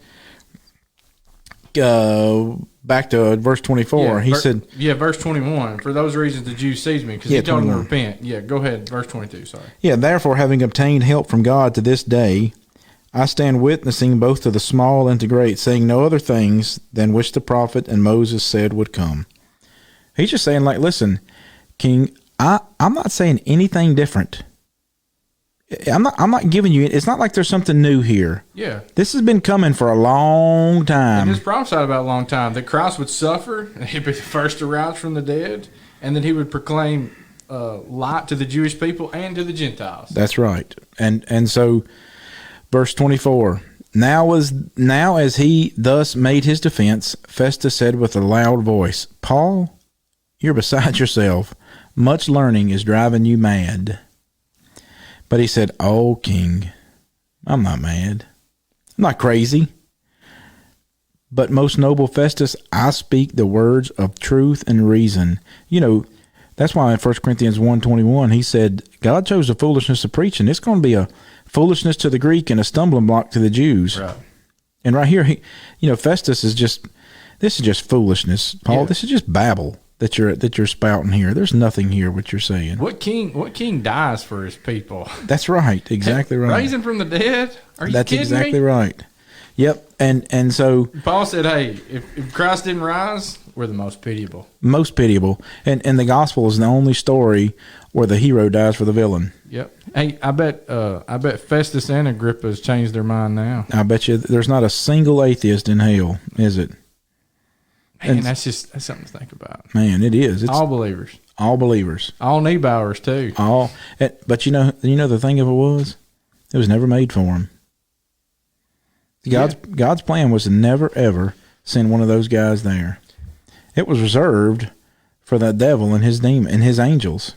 back to verse 24, he said...
Yeah, verse 21, for those reasons the Jews seized me, because he told them to repent. Yeah, go ahead, verse 22, sorry.
Yeah, therefore, having obtained help from God to this day, I stand witnessing both to the small and to great, saying no other things than which the prophet and Moses said would come. He's just saying, like, listen, King, I'm not saying anything different. I'm not giving you, it's not like there's something new here.
Yeah.
This has been coming for a long time.
And it's prophesied about a long time that Christ would suffer, and he'd be the first to rise from the dead, and that he would proclaim light to the Jewish people and to the Gentiles.
That's right. And so, verse 24, now as he thus made his defense, Festus said with a loud voice, Paul, you're beside yourself. Much learning is driving you mad. But he said, oh, King, I'm not mad. I'm not crazy. But most noble Festus, I speak the words of truth and reason. You know, that's why in 1 Corinthians 1:21 he said, God chose the foolishness of preaching. It's going to be a foolishness to the Greek and a stumbling block to the Jews.
Right.
And right here, Festus is this is just foolishness, Paul.
Yeah.
This is just babble that you're spouting here. There's nothing here what you're saying.
What king dies for his people?
That's right. Exactly right.
Raising from the dead? Are you
That's
kidding
exactly
me?
right. Yep. And so
Paul said, hey, if Christ didn't rise, we're the most pitiable.
most pitiable. And the gospel is the only story where the hero dies for the villain.
Yep. Hey, I bet Festus and Agrippa has changed their mind now.
I bet you there's not a single atheist in hell, is it?
Man, that's something to think about.
Man, it is. It's
All believers.
all believers.
All Neubauers, too.
But you know the thing of it was never made for them. God's plan was to never ever send one of those guys there. It was reserved for the devil and his demon and his angels.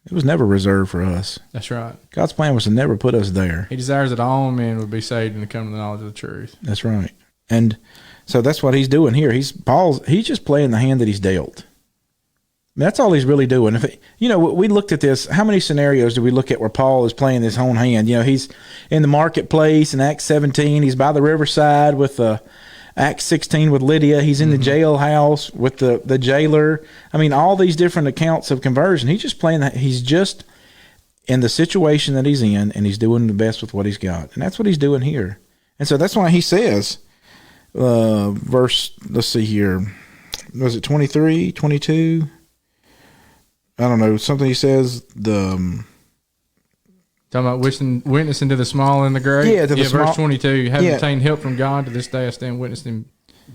It was never reserved for us.
That's right.
God's plan was to never put us there.
He desires that all men would be saved and to come to the knowledge of the truth.
That's right. And so that's what he's doing here. He's just playing the hand that he's dealt. That's all he's really doing. We looked at this. How many scenarios do we look at where Paul is playing his own hand? He's in the marketplace in Acts 17. He's by the riverside with Acts 16 with Lydia. He's in the jailhouse with the jailer. I mean, all these different accounts of conversion. He's just playing that. He's just in the situation that he's in, and he's doing the best with what he's got. And that's what he's doing here. And so that's why he says, verse, let's see here. Was it 23, 22? I don't know, something he says,
Talking about witnessing to the small and the great?
Yeah,
verse 22. Having
Yeah.
obtained help from God, to this day I stand witnessing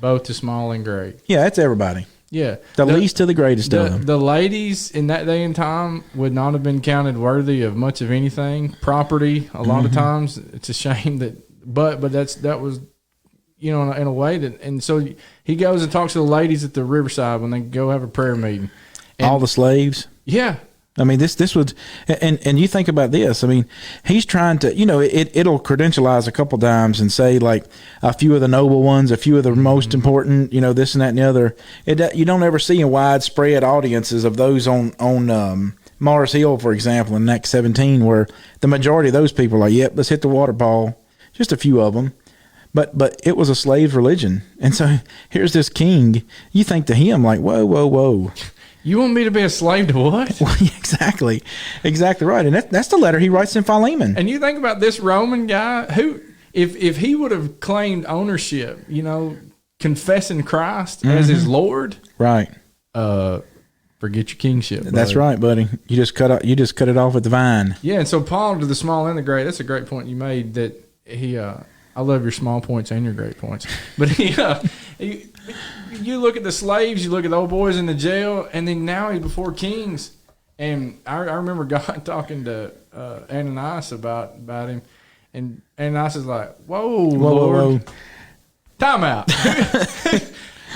both to small and great.
yeah, that's everybody.
Yeah.
The least to the greatest of them.
The ladies in that day and time would not have been counted worthy of much of anything. Property, a lot of times. It's a shame that, but that was, in a way that, and so he goes and talks to the ladies at the riverside when they go have a prayer meeting. And,
all the slaves.
Yeah.
I mean, this was, and you think about this. I mean, he's trying to, it'll credentialize a couple times and say like a few of the noble ones, a few of the most important, this and that and the other. You don't ever see in widespread audiences of those on Mars Hill, for example, in Acts 17, where the majority of those people are like, yep, let's hit the water ball. Just a few of them. But it was a slave religion. And so here's this king. You think to him like, whoa, whoa, whoa.
You want me to be a slave to what?
Well, exactly right, and that's the letter he writes in Philemon.
And you think about this Roman guy who, if he would have claimed ownership, confessing Christ as his Lord,
right?
Forget your kingship. Buddy.
That's right, buddy. You just cut it off at the vine.
Yeah, and so Paul to the small and the great. That's a great point you made. That he, I love your small points and your great points, but he. You look at the slaves, you look at the old boys in the jail, and then now he's before kings. And I remember God talking to Ananias about him, and Ananias is like, "Whoa, Lord,
whoa.
Time out."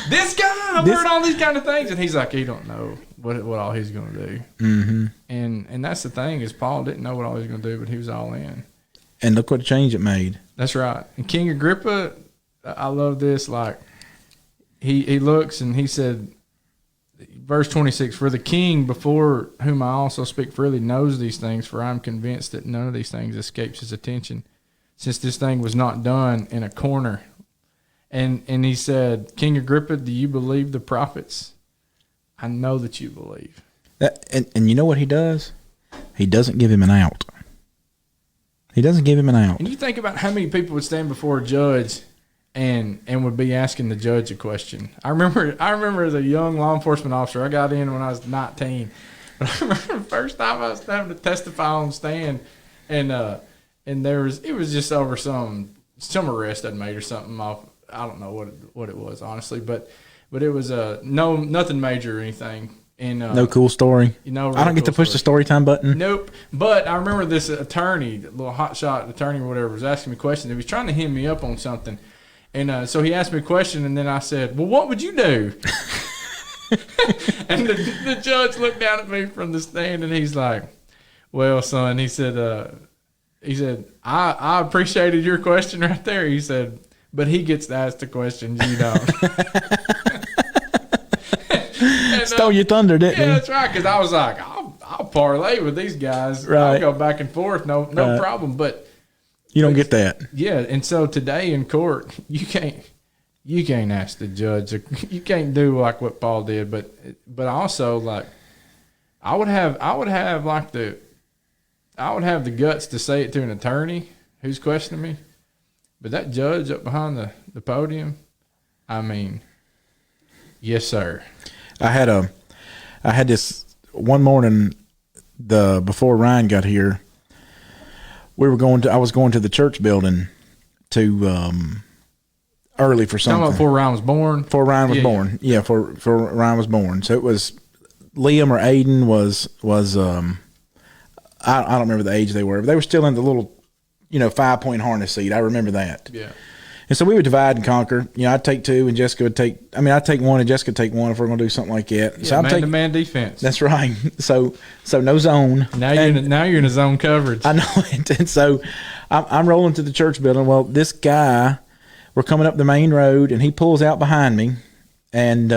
This guy, I've heard all these kind of things, and he's like, he don't know what all he's going to do.
Mm-hmm.
And that's the thing is Paul didn't know what all he was going to do, but he was all in.
And look what a change it made.
That's right. And King Agrippa, I love this. Like he looks and he said, verse 26, "For the king, before whom I also speak freely, knows these things. For I am convinced that none of these things escapes his attention, since this thing was not done in a corner." And he said, "King Agrippa, do you believe the prophets? I know that you believe."
And you know what he does? He doesn't give him an out. He doesn't give him an out.
And you think about how many people would stand before a judge and would be asking the judge a question. I remember as a young law enforcement officer, I got in when I was 19. But I remember the first time I was having to testify on stand, and it was just over some arrest I'd made or something off. I don't know what it was honestly, but it was nothing major or anything. And
no cool story.
I don't
get to push the story time button.
Nope. But I remember this attorney, little hotshot attorney or whatever, was asking me questions. He was trying to hem me up on something. And so he asked me a question, and then I said, "Well, what would you do?" And the judge looked down at me from the stand, and he's like, "Well, son," he said, I appreciated your question right there. He said, but he gets to ask the questions you don't. And,
Stole your thunder, didn't
yeah,
he?
that's right. Because I was like, I'll parlay with these guys.
Right.
I'll go back and forth, no
Right.
problem. But
You don't get that.
yeah, and so today in court, you can't ask the judge. You can't do like what Paul did. But also like, I would have the guts to say it to an attorney who's questioning me. But that judge up behind the podium, I mean, yes, sir.
I had this one morning before Ryan got here. I was going to the church building to early for something.
Talking about before Ryan was born.
Before Ryan was born. Yeah, for Ryan was born. So it was Liam or Aiden was I don't remember the age they were, but they were still in the little 5-point harness seat. I remember that.
Yeah.
And so we would divide and conquer. I'd take two, and Jessica would take. I'd take one, and Jessica would take one if we're going to do something like that.
Yeah,
So I'm taking
man-to-man defense.
That's right. So no zone.
Now you're in a zone coverage.
I know it. And so I'm rolling to the church building. Well, this guy, we're coming up the main road, and he pulls out behind me, and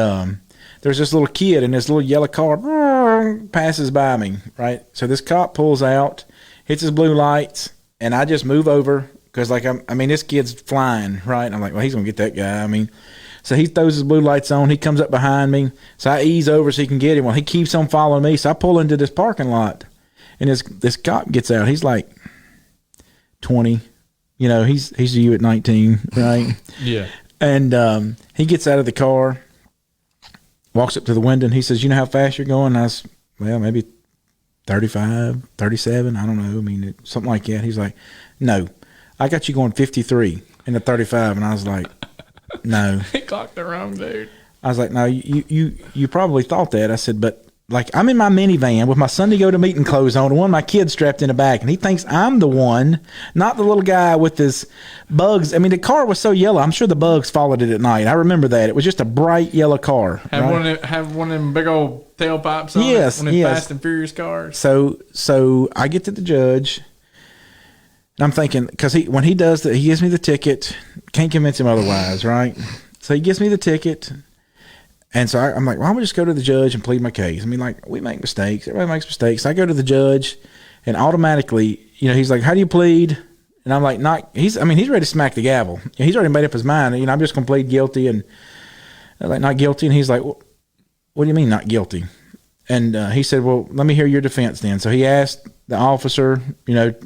there's this little kid in this little yellow car passes by me. Right. So this cop pulls out, hits his blue lights, and I just move over. Because, this kid's flying, right? And I'm like, well, he's going to get that guy. So he throws his blue lights on. He comes up behind me. So I ease over so he can get him. Well, he keeps on following me. So I pull into this parking lot. And this cop gets out. He's like 20. He's you at 19, right?
Yeah.
And he gets out of the car, walks up to the window, and he says, you know how fast you're going? And I was, well, maybe 35, 37. I don't know. Something like that. He's like, no. I got you going 53 in the 35, and I was like, no.
He clocked the wrong dude.
I was like, no, you probably thought that. I said, but I'm in my minivan with my Sunday go to meeting clothes on, and one of my kids strapped in the back, and he thinks I'm the one, not the little guy with his bugs. The car was so yellow. I'm sure the bugs followed it at night. I remember that. It was just a bright yellow car.
Have one of them big old tailpipes on
yes,
it. One of them
yes.
Fast and Furious cars.
So I get to the judge. And I'm thinking, because when he does that, he gives me the ticket. Can't convince him otherwise, right? So he gives me the ticket. And so I'm like, well, I'm going to just go to the judge and plead my case. We make mistakes. Everybody makes mistakes. I go to the judge, and automatically, he's like, how do you plead? And I'm like, he's ready to smack the gavel. He's already made up his mind. I'm just going to plead guilty. And I'm like, not guilty. And he's like, well, what do you mean not guilty? And he said, well, let me hear your defense then. So he asked the officer,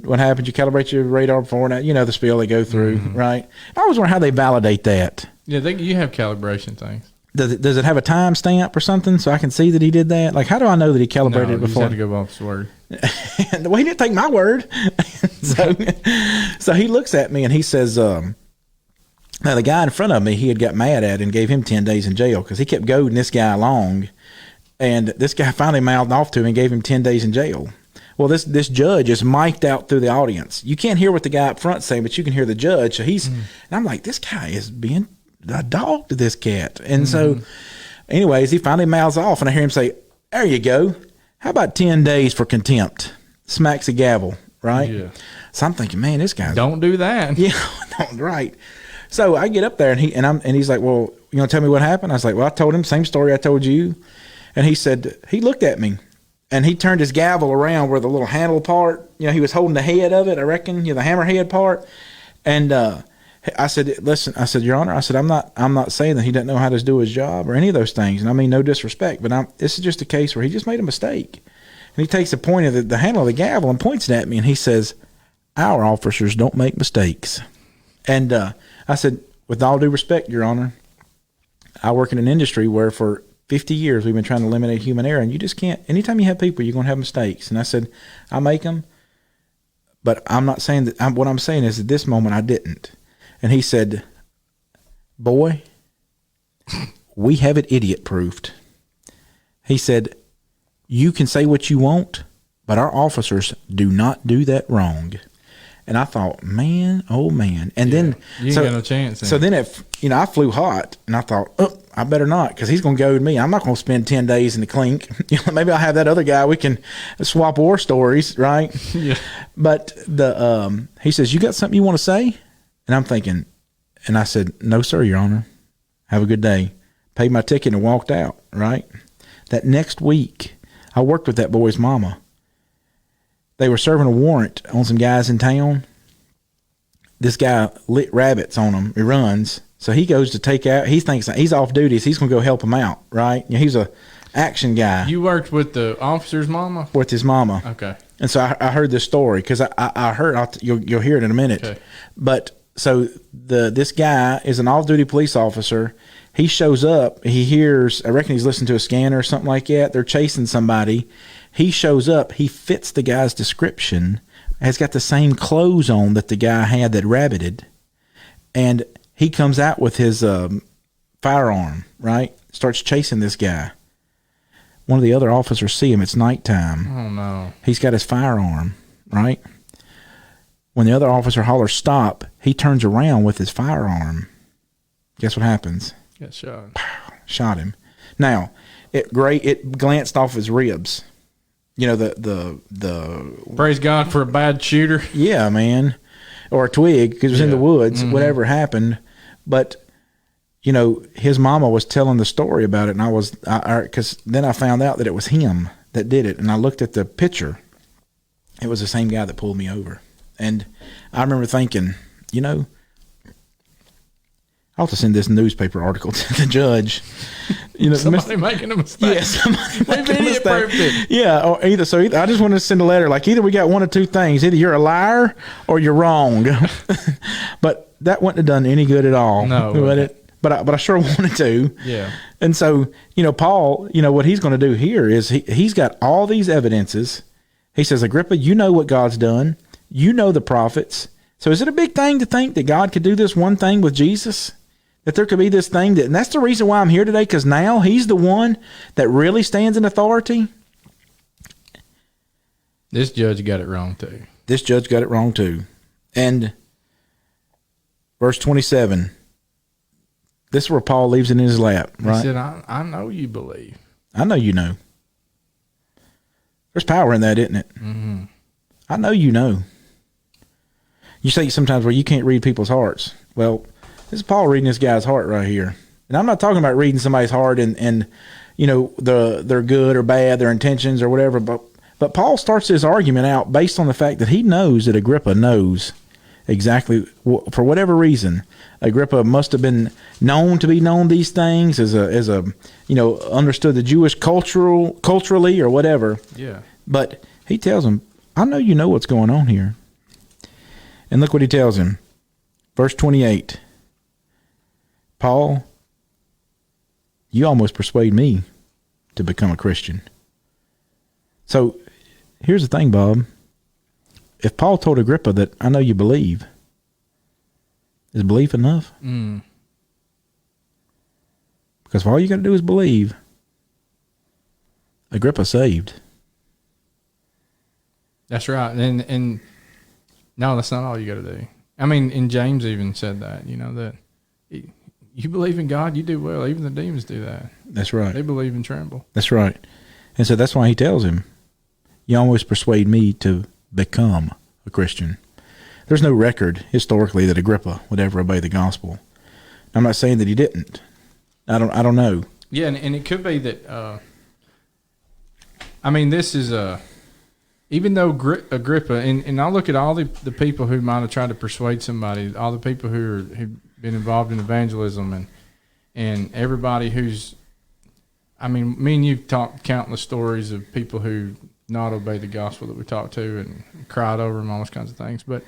what happened? You calibrate your radar before and that, the spiel they go through, right? I always wonder how they validate that.
Yeah, you have calibration things.
Does it have a time stamp or something so I can see that he did that? Like, how do I know that he calibrated it before?
You had to go off his word.
Well, he didn't take my word. So he looks at me and he says, now the guy in front of me, he had got mad at and gave him 10 days in jail because he kept goading this guy along. And this guy finally mouthed off to him and gave him 10 days in jail. Well, this judge is mic'd out through the audience. You can't hear what the guy up front saying, but you can hear the judge. So and I'm like, this guy is being a dog to this cat. And so, anyways, he finally mouths off, and I hear him say, there you go. How about 10 days for contempt? Smacks the gavel, right?
Yeah.
So I'm thinking, man, this guy.
Don't do that.
Yeah, right. So I get up there, and he's like, well, you gonna tell me what happened? I was like, well, I told him same story I told you. And he said, he looked at me and he turned his gavel around where the little handle part, he was holding the head of it, I reckon, the hammerhead part. And I said, listen, Your Honor, I said, I'm not saying that he doesn't know how to do his job or any of those things. And I mean, no disrespect, but this is just a case where he just made a mistake. And he takes the point of the handle of the gavel and points it at me. And he says, our officers don't make mistakes. And I said, with all due respect, Your Honor, I work in an industry where for 50 years we've been trying to eliminate human error, and you just can't. Anytime you have people, you're going to have mistakes. And I said, I make them, but I'm not saying that. What I'm saying is at this moment I didn't. And he said, boy, we have it idiot proofed. He said, you can say what you want, but our officers do not do that wrong. And I thought, man, oh man. And then
you ain't got no chance.
So then I flew hot, and I thought, oh, I better not, because he's going to go with me. I'm not going to spend 10 days in the clink. Maybe I'll have that other guy. We can swap war stories, right?
Yeah.
But he says, you got something you want to say? And I'm thinking, And I said, "No, sir, Your Honor. Have a good day." Paid my ticket and walked out, right? That next week, I worked with that boy's mama. They were serving a warrant on some guys in town. This guy lit rabbits on them. He runs. So he goes to take out, he thinks he's off duty, so he's going to go help him out, right? He's a action guy.
You worked with the officer's mama?
With his mama.
Okay.
And so I heard this story because I heard, you'll hear it in a minute.
Okay.
But so this guy is an off-duty police officer. He shows up. He hears, I reckon he's listening to a scanner or something like that. They're chasing somebody. He shows up. He fits the guy's description. Has got the same clothes on that the guy had that rabbited. And he comes out with his firearm, right? Starts chasing this guy. One of the other officers see him. It's nighttime.
Oh, no.
He's got his firearm, right? When the other officer hollers stop, he turns around with his firearm. Guess what happens?
Got shot.
Shot him. Now, it glanced off his ribs. You know, the
Praise God for a bad shooter.
Yeah, man. Or a twig, because it was in the woods, whatever happened. But, you know, his mama was telling the story about it, and because then I found out that it was him that did it, and I looked at the picture. It was the same guy that pulled me over. And I remember thinking, you know, I ought to send this newspaper article to the judge. You know,
Somebody making a mistake.
Yeah, somebody making a
Idiot
mistake.
perfect.
Yeah, or either I just wanted to send a letter like either we got one of two things: either you're a liar or you're wrong. But that wouldn't have done any good at all.
No,
would it? But I sure wanted to.
Yeah.
And so, you know, Paul, you know what he's going to do here is he's got all these evidences. He says, Agrippa, you know what God's done. You know the prophets. So is it a big thing to think that God could do this one thing with Jesus? That there could be this thing and that's the reason why I'm here today, because now he's the one that really stands in authority.
This judge got it wrong too.
This judge got it wrong too. And verse 27, this is where Paul leaves it in his lap, right?
He said, I know you believe.
I know you know. There's power in that, isn't it?
Mm-hmm.
I know you know. You say sometimes, well, you can't read people's hearts. Well, this is Paul reading this guy's heart right here. And I'm not talking about reading somebody's heart and you know, they're good or bad, their intentions or whatever. But Paul starts his argument out based on the fact that he knows that Agrippa knows exactly, for whatever reason, Agrippa must have been known to be known these things as a you know, understood the Jewish culturally or whatever.
Yeah.
But he tells him, I know you know what's going on here. And look what he tells him. Verse 28. Paul, you almost persuade me to become a Christian. So here's the thing, Bob. If Paul told Agrippa that I know you believe, is belief enough?
Mm.
Because if all you got to do is believe, Agrippa saved.
That's right. And no, that's not all you got to do. I mean, and James even said that, you know, that you believe in God, you do well. Even the demons do that.
That's right.
They believe and tremble.
That's right. And so that's why he tells him, you almost persuade me to become a Christian. There's no record historically that Agrippa would ever obey the gospel. I'm not saying that he didn't. I don't know.
Yeah, and it could be that, I mean, this is even though Agrippa, and I look at all the people who might have tried to persuade somebody, all the people who've been involved in evangelism and everybody who's, I mean, me and you've talked countless stories of people who not obeyed the gospel that we talked to and cried over them, all those kinds of things. But,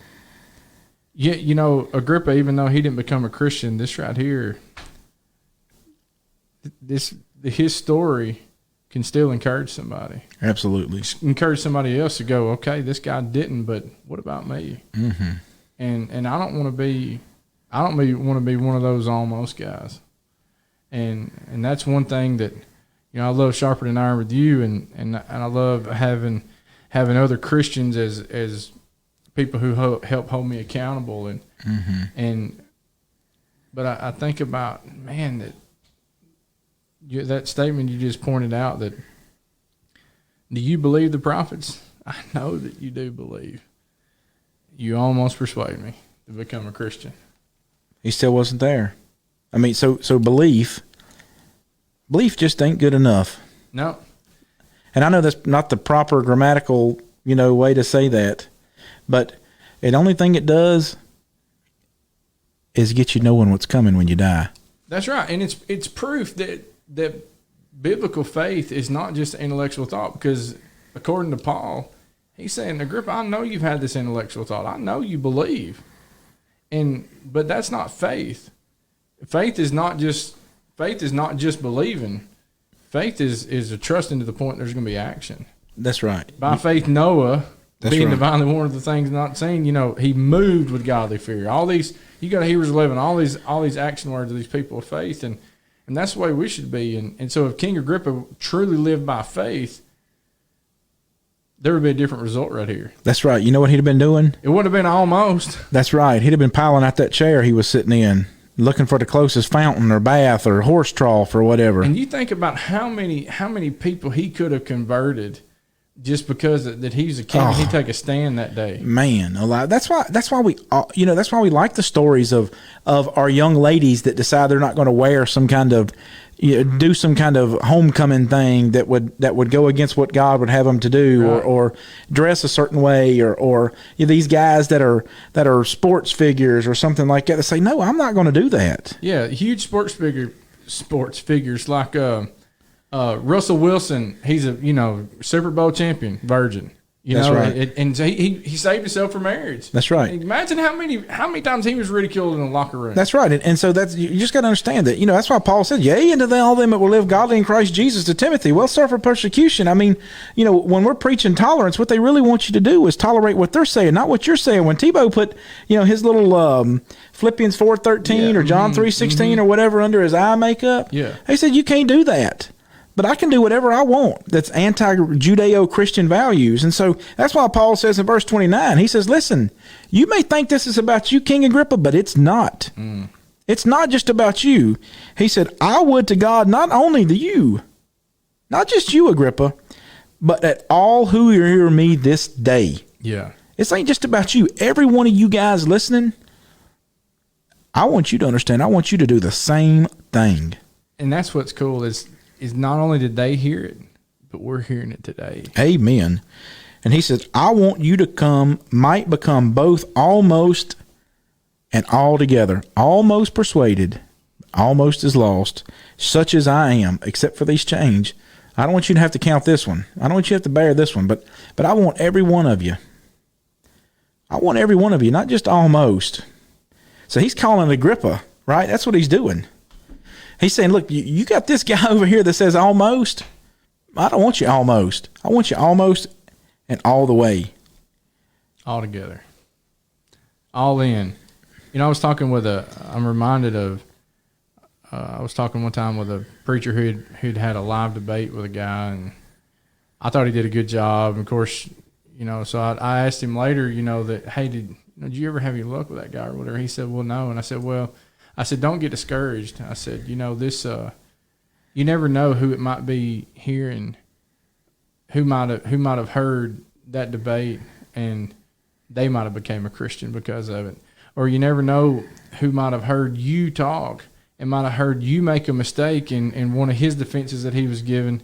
yeah, you know, Agrippa, even though he didn't become a Christian, this right here, his story can still encourage somebody.
Absolutely.
Encourage somebody else to go, okay, this guy didn't, but what about me?
Mm-hmm.
And I don't want to be one of those almost guys. And that's one thing that, you know, I love Sharper Than Iron with you, and I love having other Christians as people who help hold me accountable. But I think about, man, that statement you just pointed out, that do you believe the prophets? I know that you do believe. You almost persuade me to become a Christian.
He still wasn't there. I mean, so belief just ain't good enough.
No.
And I know that's not the proper grammatical, way to say that, but the only thing it does is get you knowing what's coming when you die.
That's right, and it's proof that biblical faith is not just intellectual thought, because according to Paul, he's saying, Agrippa, I know you've had this intellectual thought. I know you believe, but that's not faith. Faith is not just believing. Faith is a trusting to the point there's going to be action.
That's right.
By faith, Noah, being
right.
divinely warned of the things not seen, he moved with godly fear. All these, you go to Hebrews 11, all these action words of these people of faith, and that's the way we should be. And so if King Agrippa truly lived by faith, there would be a different result right here.
That's right. You know what he'd have been doing?
It would have been almost.
That's right. He'd have been piling out that chair he was sitting in, looking for the closest fountain or bath or horse trough or whatever.
And you think about how many people he could have converted just because that he's a king and he'd take a stand that day.
Man, alive. That's why we like the stories of our young ladies that decide they're not going to wear some kind of do some kind of homecoming thing that would go against what God would have them to do,
right.
or dress a certain way, or these guys that are sports figures or something like that. They say, no, I'm not going to do that.
Yeah, huge sports figures like Russell Wilson. He's a Super Bowl champion, virgin.
That's right.
And so he saved himself for marriage.
That's right.
Imagine how many times he was ridiculed in the locker room.
That's right. And so you just got to understand that, that's why Paul said, yea, and to all them that will live godly in Christ Jesus, to Timothy, will suffer persecution. I mean, when we're preaching tolerance, what they really want you to do is tolerate what they're saying, not what you're saying. When Tebow put, his little Philippians 4:13 or John 3:16 or whatever under his eye makeup, he said, you can't do that. But I can do whatever I want that's anti-Judeo-Christian values. And so that's why Paul says in verse 29, he says, listen, you may think this is about you, King Agrippa, but it's not. It's not just about you. He said, I would to God not only to you, not just you, Agrippa, but at all who hear me this day.
Yeah.
It ain't just about you. Every one of you guys listening, I want you to understand. I want you to do the same thing.
And that's what's cool is not only did they hear it, but we're hearing it today.
Amen. And he says, I want you to might become both almost and altogether, almost persuaded, almost as lost, such as I am, except for these chains. I don't want you to have to count this one. I don't want you to have to bear this one, but I want every one of you. I want every one of you, not just almost. So he's calling Agrippa, right? That's what he's doing. He's saying, look, you got this guy over here that says almost. I don't want you almost. I want you almost and all the way.
All together. All in. I was talking I'm reminded of, I was talking one time with a preacher who'd had a live debate with a guy, and I thought he did a good job. And of course, so I asked him later, that, hey, did you ever have any luck with that guy or whatever? He said, well, no. And I said, don't get discouraged. I said, this, you never know who it might be hearing, who might have heard that debate and they might have became a Christian because of it. Or you never know who might have heard you talk and might have heard you make a mistake in one of his defenses that he was given.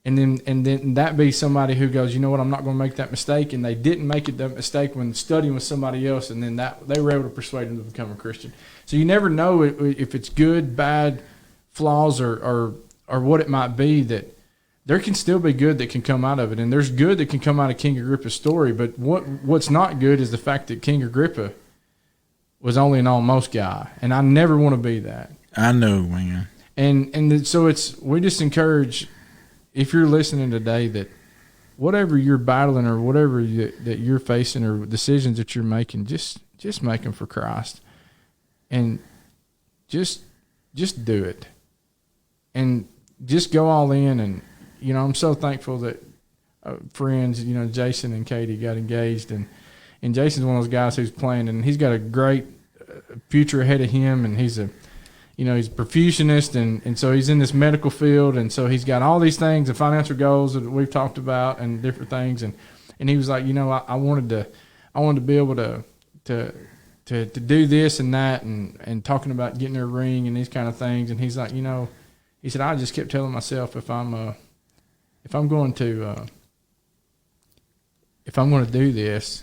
And then that be somebody who goes, you know what, I'm not going to make that mistake. And they didn't make that mistake when studying with somebody else. And then they were able to persuade them to become a Christian. So you never know if it's good, bad, flaws, or what it might be, that there can still be good that can come out of it. And there's good that can come out of King Agrippa's story. But what's not good is the fact that King Agrippa was only an almost guy. And I never want to be that.
I know, man.
And so we just encourage, if you're listening today, that whatever you're battling or whatever that you're facing or decisions that you're making, just make them for Christ. And just do it. And just go all in. And, I'm so thankful that friends, Jason and Katie got engaged. And Jason's one of those guys who's playing, and he's got a great future ahead of him. And he's he's a perfusionist, and so he's in this medical field. And so he's got all these things and financial goals that we've talked about and different things. And he was like, I wanted to be able to to do this and that, and talking about getting a ring and these kind of things. And he's like, he said, I just kept telling myself if I'm going to do this,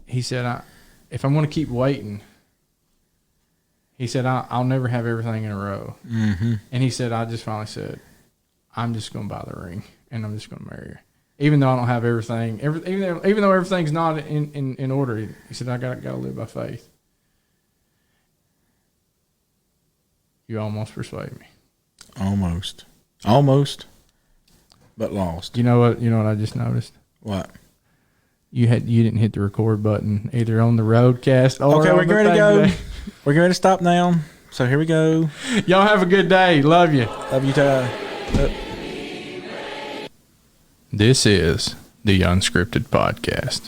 he said, if I'm going to keep waiting, he said, I'll never have everything in a row.
Mm-hmm.
And he said, I just finally said, I'm just going to buy the ring and I'm just going to marry her. Even though I don't have everything, even though everything's not in order, he said, I got to live by faith. You almost persuaded me.
Almost, but lost.
You know what I just noticed?
What?
You didn't hit the record button either on the roadcast or
okay,
on
we're
the
ready to
thing
go.
today.
We're going to stop now. So here we go.
Y'all have a good day. Love you.
Love you, Ty.
This is the Unscripted Podcast.